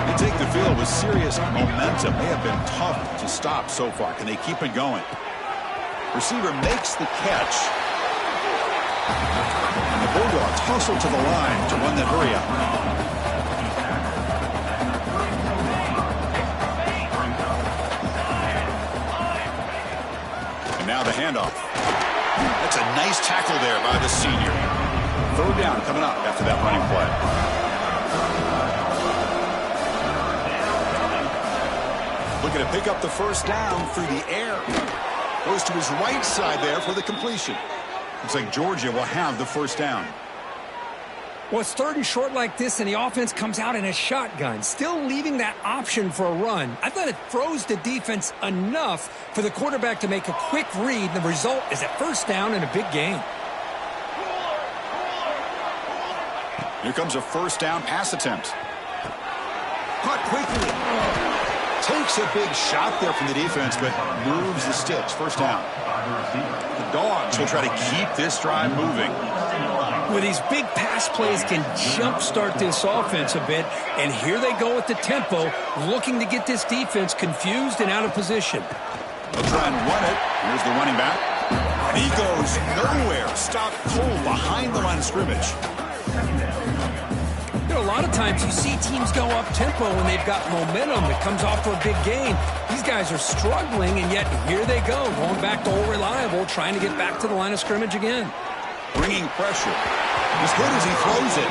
They take the field with serious momentum. They have been tough to stop so far. Can they keep it going? Receiver makes the catch. And the Bulldogs hustle to the line to run that hurry up. Now the handoff. That's a nice tackle there by the senior. Third down coming up after that running play. Looking to pick up the first down through the air. Goes to his right side there for the completion. Looks like Georgia will have the first down. Well, it's third and short like this, and the offense comes out in a shotgun, still leaving that option for a run. I thought it throws the defense enough for the quarterback to make a quick read. The result is a first down and a big gain. Here comes a first down pass attempt. Caught quickly. Takes a big shot there from the defense, but moves the sticks. First down. The Dogs will try to keep this drive moving. With these big pass plays can jumpstart this offense a bit, and here they go with the tempo, looking to get this defense confused and out of position. They'll try and run it. Here's the running back. And he goes nowhere. Stopped cold behind the line of scrimmage. You know, a lot of times you see teams go up-tempo when they've got momentum that comes off for a big gain. These guys are struggling, and yet here they go, going back to old reliable, trying to get back to the line of scrimmage again. Bringing pressure. As good as he throws it.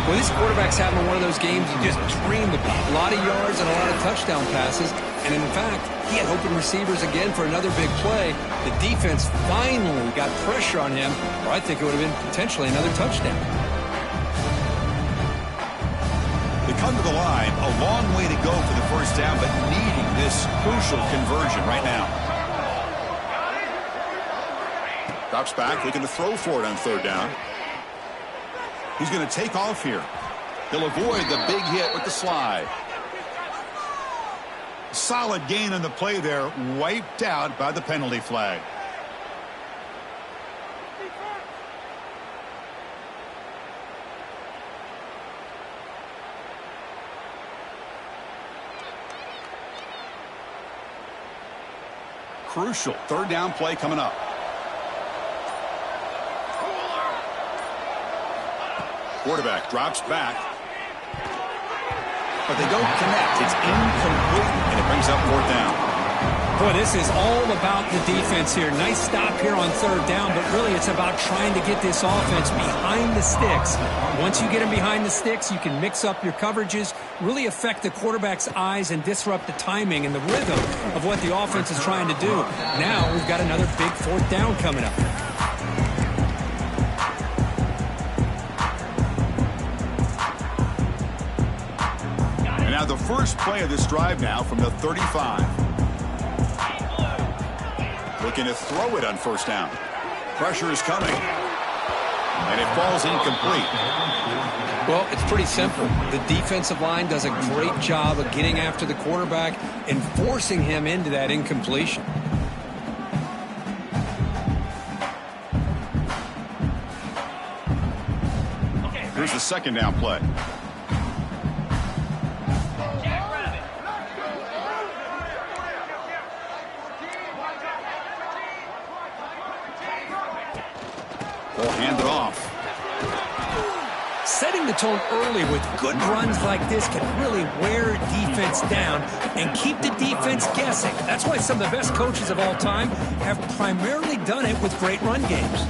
Well, this quarterback's having one of those games you just dreamed about. A lot of yards and a lot of touchdown passes. And in fact, he had open receivers again for another big play. The defense finally got pressure on him, or I think it would have been potentially another touchdown. They come to the line, a long way to go for the first down, but needing this crucial conversion right now. Drops back, looking to throw for it on third down. He's going to take off here. He'll avoid the big hit with the slide. Solid gain on the play there, wiped out by the penalty flag. Crucial third down play coming up. Quarterback drops back. But they don't connect. It's incomplete, and it brings up fourth down. Boy, this is all about the defense here. Nice stop here on third down, but really it's about trying to get this offense behind the sticks. Once you get them behind the sticks, you can mix up your coverages, really affect the quarterback's eyes, and disrupt the timing and the rhythm of what the offense is trying to do. Now we've got another big fourth down coming up. Now the first play of this drive now from the 35. Looking to throw it on first down. Pressure is coming. And it falls incomplete. Well, it's pretty simple. The defensive line does a great job of getting after the quarterback and forcing him into that incompletion. Here's the second down play. They'll hand it off. Setting the tone early with good runs like this can really wear defense down and keep the defense guessing. That's why some of the best coaches of all time have primarily done it with great run games.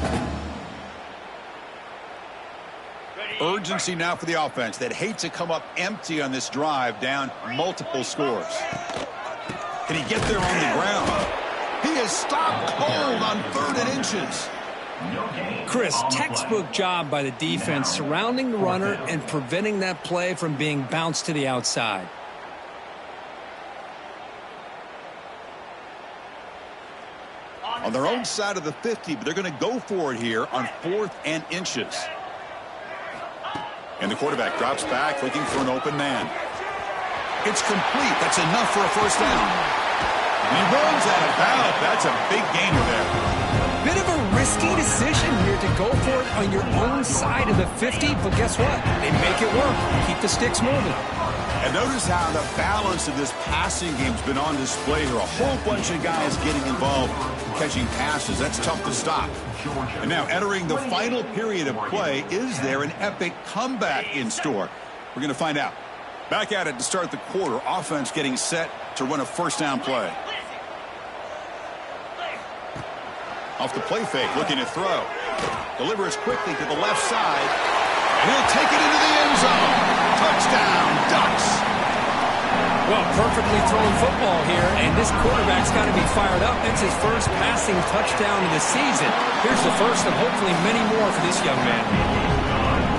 Urgency now for the offense that hates to come up empty on this drive, down multiple scores. Can he get there on the ground? He is stopped cold on 3rd and inches. Chris, textbook job by the defense surrounding the runner and preventing that play from being bounced to the outside. On their own side of the 50, but they're going to go for it here on 4th and inches. And the quarterback drops back, looking for an open man. It's complete. That's enough for a first down. And he runs out of bounds. That's a big gainer there. Bit of a risky decision here to go for it on your own side of the 50, but guess what? They make it work. Keep the sticks moving. And notice how the balance of this passing game's been on display here. A whole bunch of guys getting involved catching passes. That's tough to stop. And now entering the final period of play, is there an epic comeback in store? We're going to find out. Back at it to start the quarter. Offense getting set to run a first down play. Off the play fake, looking to throw. Delivers quickly to the left side. And he'll take it into the end zone. Touchdown, Ducks. Well, perfectly thrown football here, and this quarterback's got to be fired up. That's his first passing touchdown of the season. Here's the first of hopefully many more for this young man.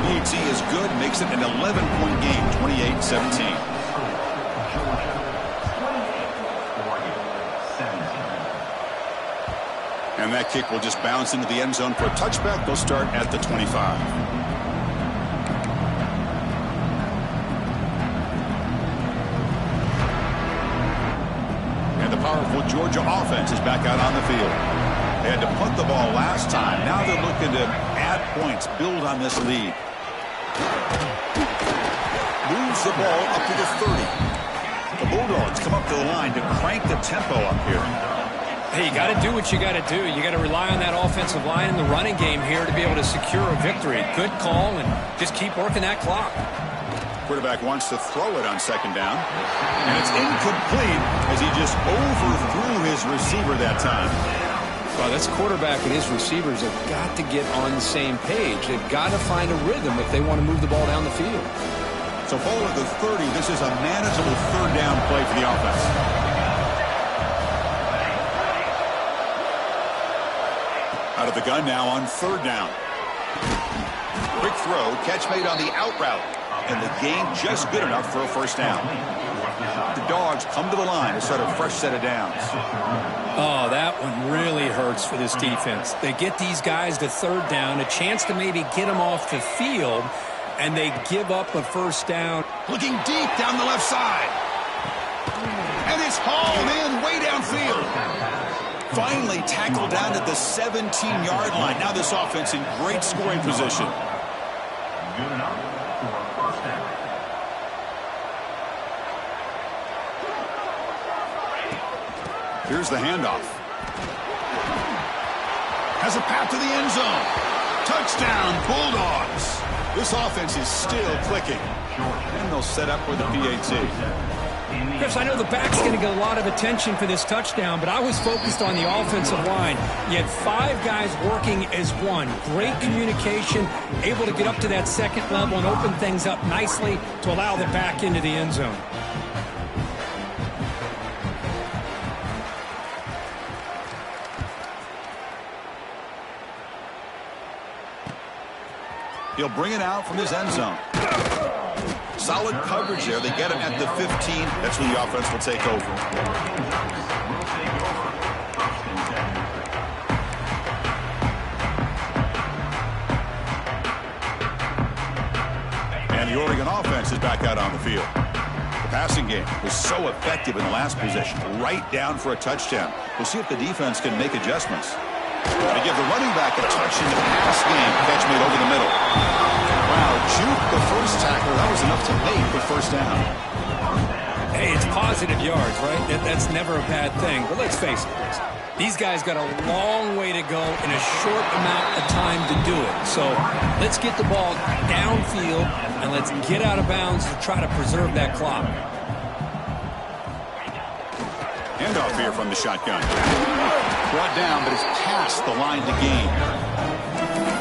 PAT is good, makes it an 11-point game, 28-17. And that kick will just bounce into the end zone for a touchback. They'll start at the 25. And the powerful Georgia offense is back out on the field. They had to punt the ball last time. Now they're looking to add points, build on this lead. Moves the ball up to the 30. The Bulldogs come up to the line to crank the tempo up here. Hey, you got to do what you got to do. You got to rely on that offensive line in the running game here to be able to secure a victory. Good call, and just keep working that clock. Quarterback wants to throw it on second down, and it's incomplete as he just overthrew his receiver that time. Well, this quarterback and his receivers have got to get on the same page. They've got to find a rhythm if they want to move the ball down the field. So ball at the 30, this is a manageable third down play for the offense. Out of the gun now on third down. Quick throw, catch made on the out route. And the game just good enough for a first down. The Dogs come to the line to start a fresh set of downs. Oh, that one really hurts for this defense. They get these guys to third down, a chance to maybe get them off the field, and they give up a first down. Looking deep down the left side. And it's hauled in way downfield. Finally tackled down at the 17-yard line. Now this offense in great scoring position. Good enough for a first down. Here's the handoff. Has a path to the end zone. Touchdown, Bulldogs. This offense is still clicking. And they'll set up with the PAT. Chris, I know the back's going to get a lot of attention for this touchdown, but I was focused on the offensive line. You had 5 guys working as one. Great communication, able to get up to that second level and open things up nicely to allow the back into the end zone. He'll bring it out from his end zone. Solid coverage there. They get him at the 15. That's when the offense will take over. back out on the field. The passing game was so effective in the last possession, right down for a touchdown. We'll see if the defense can make adjustments. They give the running back a touch in the pass game. Catch made over the middle. Wow, juke the first tackle. That was enough to make the first down. Hey, it's positive yards, right? That's never a bad thing. But let's face it, Chris. These guys got a long way to go in a short amount of time to do it. So let's get the ball downfield and let's get out of bounds to try to preserve that clock. Handoff here from the shotgun. Brought down, but it's past the line to gain.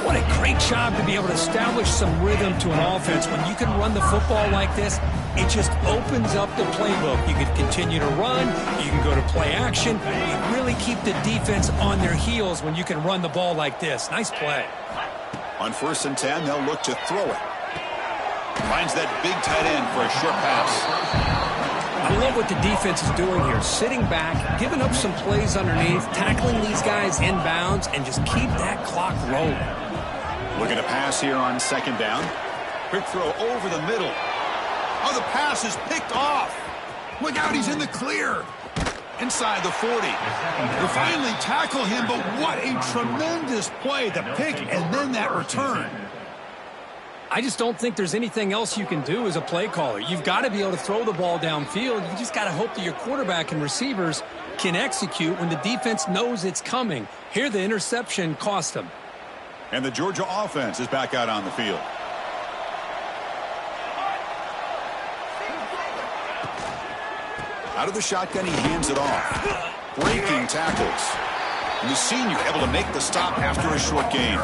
What a great job to be able to establish some rhythm to an offense. When you can run the football like this, it just opens up the playbook. You can continue to run. You can go to play action. You really keep the defense on their heels when you can run the ball like this. Nice play. On 1st and 10, they'll look to throw it. Finds that big tight end for a short pass. I love what the defense is doing here. Sitting back, giving up some plays underneath, tackling these guys in bounds, and just keep that clock rolling. Looking to pass here on 2nd down. Quick throw over the middle. Oh, the pass is picked off. Look out, he's in the clear. Inside the 40. They finally tackle him, but what a tremendous play. The pick and then that return. I just don't think there's anything else you can do as a play caller. You've got to be able to throw the ball downfield. You just got to hope that your quarterback and receivers can execute when the defense knows it's coming. Here, the interception cost them. And the Georgia offense is back out on the field. Out of the shotgun, he hands it off. Breaking tackles. And the senior able to make the stop after a short gain.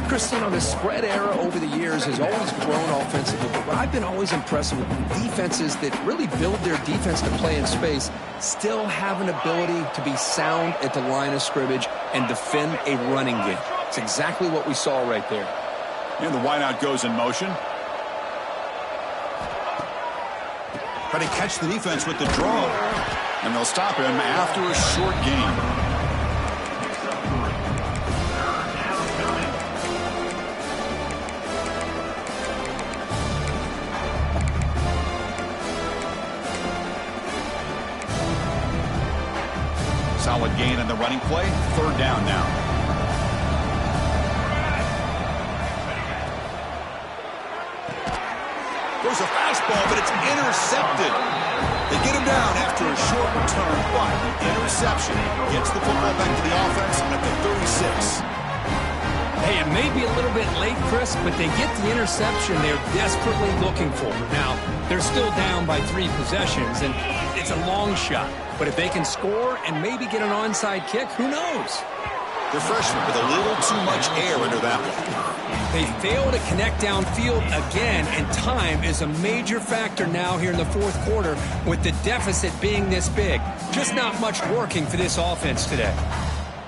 Chris, you know, the spread era over the years has always grown offensively, but I've been always impressed with defenses that really build their defense to play in space, still have an ability to be sound at the line of scrimmage and defend a running game. It's exactly what we saw right there. And the wideout goes in motion. Try to catch the defense with the draw. And they'll stop him after a short gain. Solid gain in the running play. 3rd down now. There's a fastball, but it's intercepted. They get him down after a short return, but the interception gets the football back to the offense at the 36. Hey, it may be a little bit late, Chris, but they get the interception they're desperately looking for. Now, they're still down by 3 possessions, and it's a long shot. But if they can score and maybe get an onside kick, who knows? The freshman with a little too much air under that one. They fail to connect downfield again, and time is a major factor now here in the 4th quarter with the deficit being this big. Just not much working for this offense today.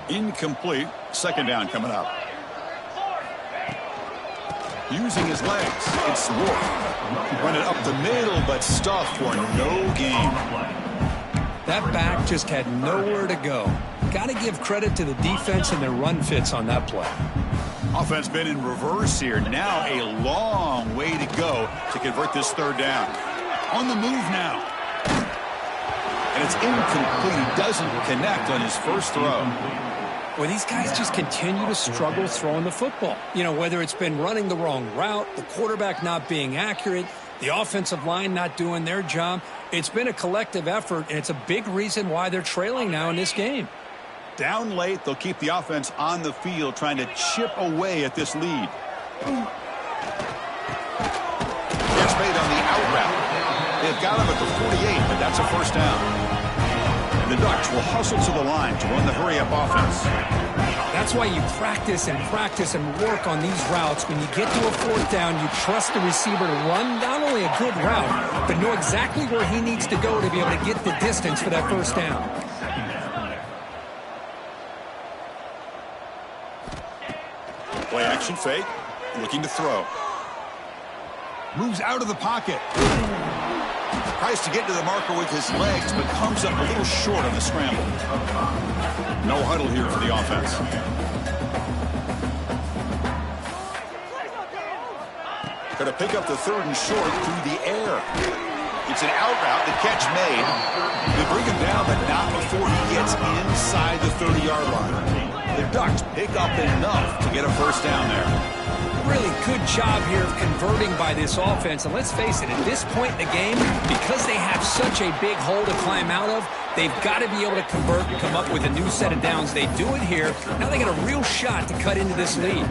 Incomplete. 2nd down coming up. Using his legs, it's Wolf. Run it up the middle, but stuffed for no gain. That back just had nowhere to go. Got to give credit to the defense and their run fits on that play. Offense been in reverse here. Now a long way to go to convert this 3rd down. On the move now. And it's incomplete. He doesn't connect on his first throw. Well, these guys just continue to struggle throwing the football. You know, whether it's been running the wrong route, the quarterback not being accurate, the offensive line not doing their job. It's been a collective effort, and it's a big reason why they're trailing now in this game. Down late, they'll keep the offense on the field trying to chip away at this lead. Catch made on the out route. They've got him at the 48, but that's a 1st down. And the Ducks will hustle to the line to run the hurry-up offense. That's why you practice and work on these routes. When you get to a 4th down, you trust the receiver to run not only a good route, but know exactly where he needs to go to be able to get the distance for that 1st down. Play action fake, looking to throw. Moves out of the pocket. Tries to get to the marker with his legs, but comes up a little short on the scramble. No huddle here for the offense. Going to pick up the 3rd and short through the air. It's an out route, the catch made. They bring him down, but not before he gets inside the 30-yard line. The Ducks pick up enough to get a first down there. Really good job here of converting by this offense. And let's face it, at this point in the game, because they have such a big hole to climb out of, they've got to be able to convert and come up with a new set of downs. They do it here. Now they got a real shot to cut into this lead.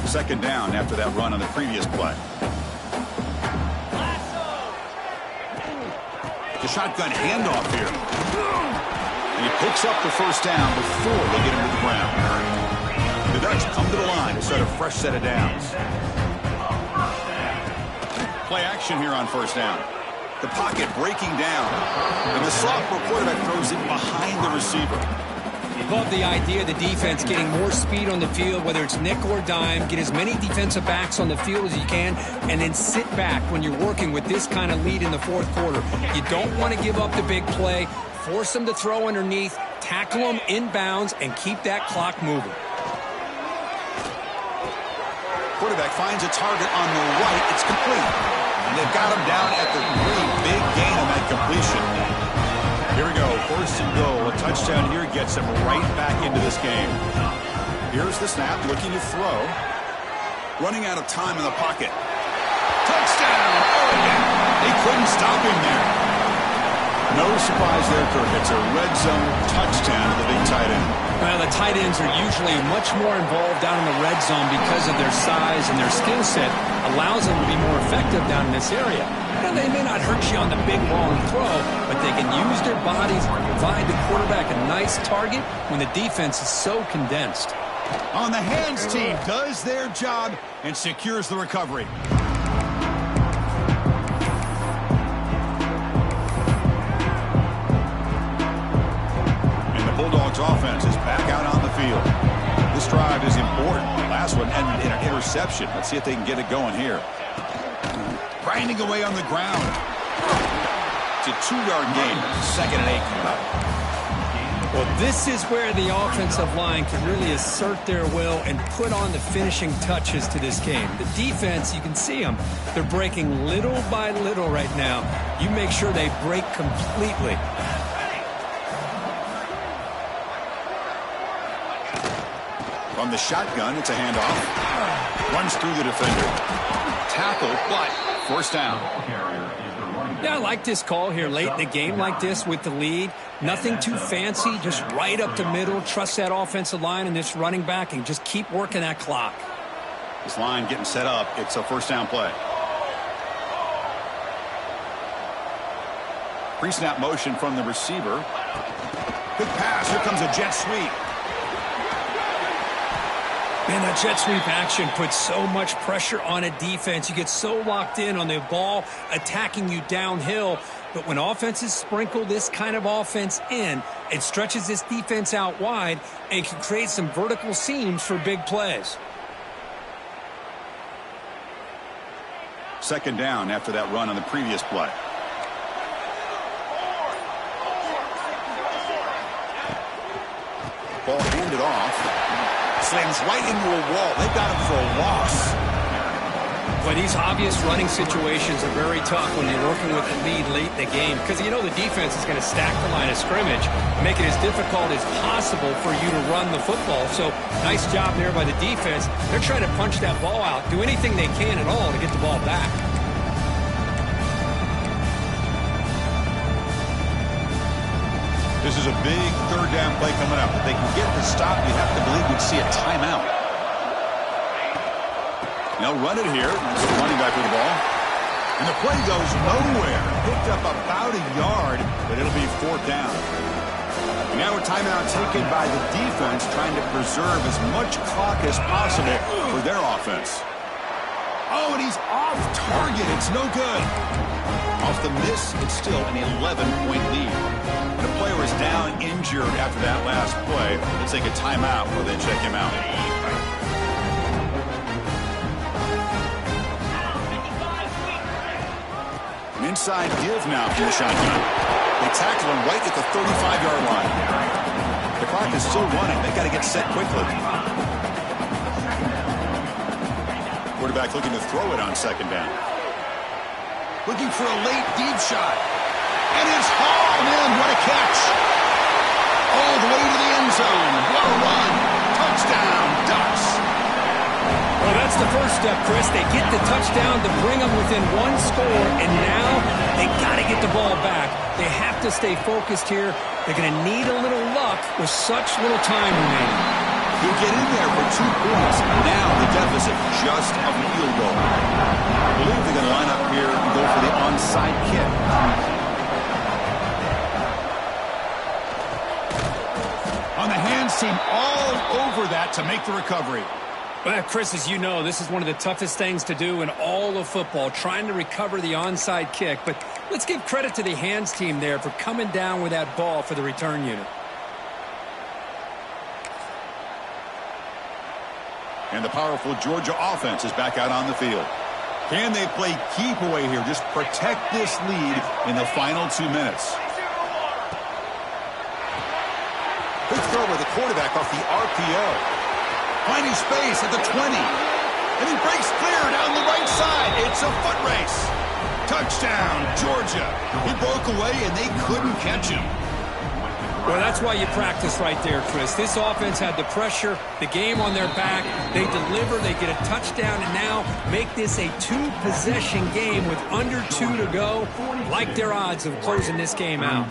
Second down after that run on the previous play. The shotgun handoff here. And he picks up the first down before they get him to the ground. The Ducks come to the line to start a fresh set of downs. Play action here on first down. The pocket breaking down. And the sophomore quarterback throws it behind the receiver. Love the idea of the defense getting more speed on the field, whether it's nickel or dime. Get as many defensive backs on the field as you can, and then sit back when you're working with this kind of lead in the 4th quarter. You don't want to give up the big play. Force them to throw underneath, tackle them inbounds, and keep that clock moving. Quarterback finds a target on the right. It's complete. And they've got him down at the 3. Big gain on that completion. Here we go, 1st and goal. A touchdown here gets him right back into this game. Here's the snap, looking to throw. Running out of time in the pocket. Touchdown! Oregon! They couldn't stop him there. No surprise there, Kirk. It's a red zone touchdown to the big tight end. Well, the tight ends are usually much more involved down in the red zone because of their size and their skill set allows them to be more effective down in this area. Now, they may not hurt you on the big, long throw, but they can use their bodies and provide the quarterback a nice target when the defense is so condensed. On the hands team does their job and secures the recovery. Bulldogs offense is back out on the field. This drive is important. Last one ended in an interception. Let's see if they can get it going here. Grinding away on the ground. It's a 2-yard gain. 2nd and 8 coming up. Well, this is where the offensive line can really assert their will and put on the finishing touches to this game. The defense, you can see them. They're breaking little by little right now. You make sure they break completely. From the shotgun, it's a handoff. Runs through the defender. Tackle, but first down. Yeah, I like this call here late in the game like this with the lead. Nothing too fancy, just right up the middle. Trust that offensive line and this running back and just keep working that clock. This line getting set up. It's a first down play. Pre-snap motion from the receiver. Good pass. Here comes a jet sweep. Man, that jet sweep action puts so much pressure on a defense. You get so locked in on the ball attacking you downhill. But when offenses sprinkle this kind of offense in, it stretches this defense out wide and can create some vertical seams for big plays. Second down after that run on the previous play. Ball handed off. Slams right into a wall. They got him for a loss. But these obvious running situations are very tough when you're working with the lead late in the game because you know the defense is going to stack the line of scrimmage, make it as difficult as possible for you to run the football. So nice job there by the defense. They're trying to punch that ball out, do anything they can at all to get the ball back. This is a big third down play coming up. If they can get the stop, you have to believe we'd see a timeout. They'll run it here. That's the running back with the ball. And the play goes nowhere. Picked up about a yard, but it'll be fourth down. And now a timeout taken by the defense, trying to preserve as much clock as possible for their offense. Oh, and he's off target. It's no good. Off the miss, it's still an 11-point lead. And a player is down injured after that last play. Let's take a timeout while they check him out. An inside give now from the shotgun. They tackle him right at the 35-yard line. The clock is still running. They got to get set quickly. Quarterback looking to throw it on second down. Looking for a late deep shot. And it's hauled in. What a catch. All the way to the end zone. What a run. Touchdown, Ducks. Well, that's the first step, Chris. They get the touchdown to bring them within one score, and now they got to get the ball back. They have to stay focused here. They're going to need a little luck with such little time remaining. He'll get in there for 2 points. Now the deficit just a field goal. I believe they're going to line up here and go for the onside kick. On the hands team all over that to make the recovery. Well, Chris, as you know, this is one of the toughest things to do in all of football, trying to recover the onside kick. But let's give credit to the hands team there for coming down with that ball for the return unit. And the powerful Georgia offense is back out on the field. Can they play keep away here? Just protect this lead in the final 2 minutes. Good throw by the quarterback off the RPO. Finding space at the 20. And he breaks clear down the right side. It's a foot race. Touchdown, Georgia. He broke away and they couldn't catch him. Well, that's why you practice right there, Chris. This offense had the pressure, the game on their back. They deliver, they get a touchdown, and now make this a 2-possession game with under 2 to go. Like their odds of closing this game out.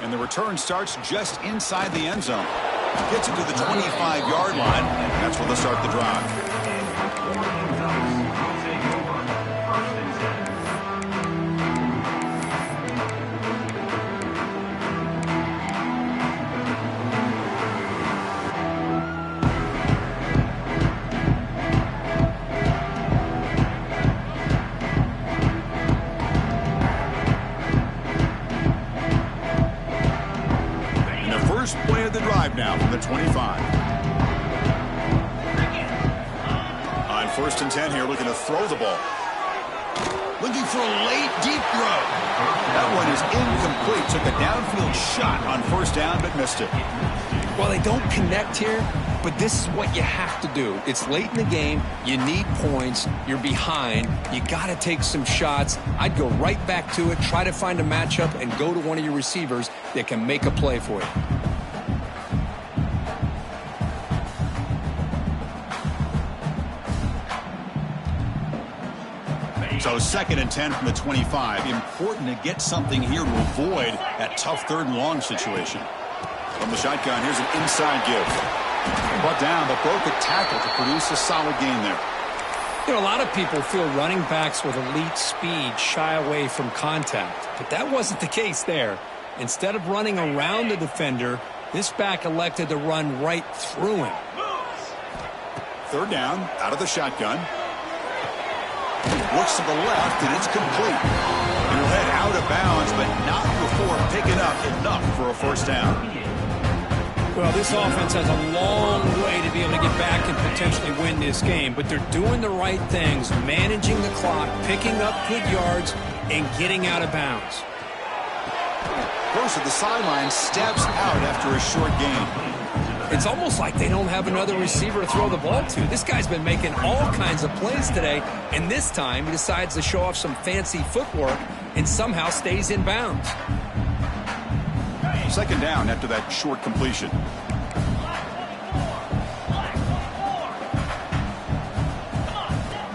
And the return starts just inside the end zone. Gets it to the 25-yard line, and that's where they'll start the drive. Play of the drive now from the 25. On 1st and 10 here, looking to throw the ball. Looking for a late deep throw. That one is incomplete. Took a downfield shot on 1st down, but missed it. Well, they don't connect here, but this is what you have to do. It's late in the game. You need points. You're behind. You got to take some shots. I'd go right back to it, try to find a matchup, and go to one of your receivers that can make a play for you. So 2nd and 10 from the 25. Important to get something here to avoid that tough 3rd and long situation. From the shotgun, here's an inside give. Brought down, but broke a tackle to produce a solid gain there. You know, a lot of people feel running backs with elite speed shy away from contact, but that wasn't the case there. Instead of running around the defender, this back elected to run right through him. 3rd down, out of the shotgun. Looks to the left, and it's complete. It'll head out of bounds, but not before picking up enough for a 1st down. Well, this offense has a long way to be able to get back and potentially win this game, but they're doing the right things, managing the clock, picking up good yards, and getting out of bounds. Goes to the sideline, steps out after a short gain. It's almost like they don't have another receiver to throw the ball to. This guy's been making all kinds of plays today, and this time he decides to show off some fancy footwork and somehow stays in bounds. 2nd down after that short completion.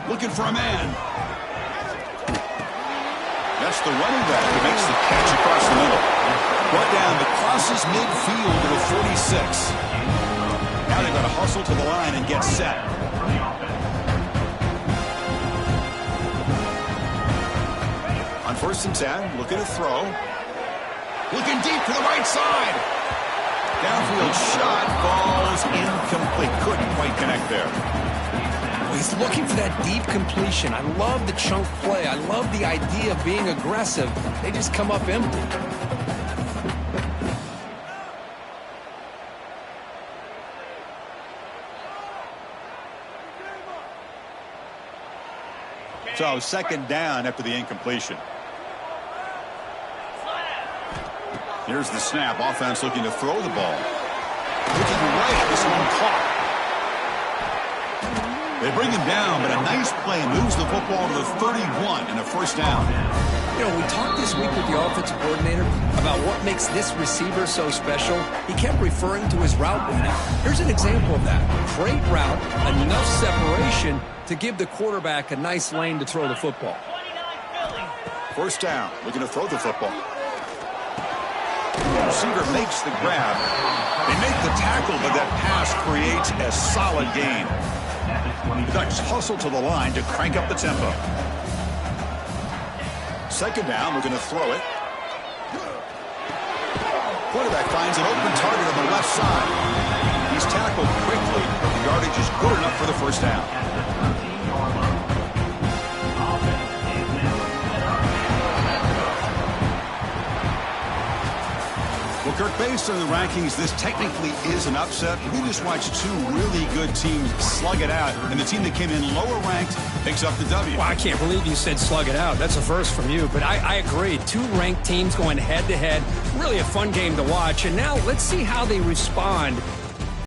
Looking for a man. That's the running back who makes the catch across the middle. Brought down, but crosses midfield to the 46. Now they've got to hustle to the line and get set. On 1st and 10, looking to throw. Looking deep to the right side. Downfield shot falls incomplete. Couldn't quite connect there. He's looking for that deep completion. I love the chunk play. I love the idea of being aggressive. They just come up empty. So 2nd down after the incompletion. Here's the snap. Offense looking to throw the ball. Looking right. This one caught. They bring him down, but a nice play moves the football to the 31 and a first down. You know, we talked this week with the offensive coordinator about what makes this receiver so special. He kept referring to his route running. Here's an example of that. Great route, enough separation to give the quarterback a nice lane to throw the football. First down, looking to throw the football. The receiver makes the grab. They make the tackle, but that pass creates a solid gain. The Ducks hustle to the line to crank up the tempo. Second down, looking to throw it. Quarterback finds an open target on the left side. He's tackled quickly, but the yardage is good enough for the first down. Well, Kirk, based on the rankings, this technically is an upset. We just watched two really good teams slug it out, and the team that came in lower ranked picks up the W. Well, I can't believe you said slug it out. That's a first from you, but I agree. Two ranked teams going head-to-head. Really a fun game to watch, and now let's see how they respond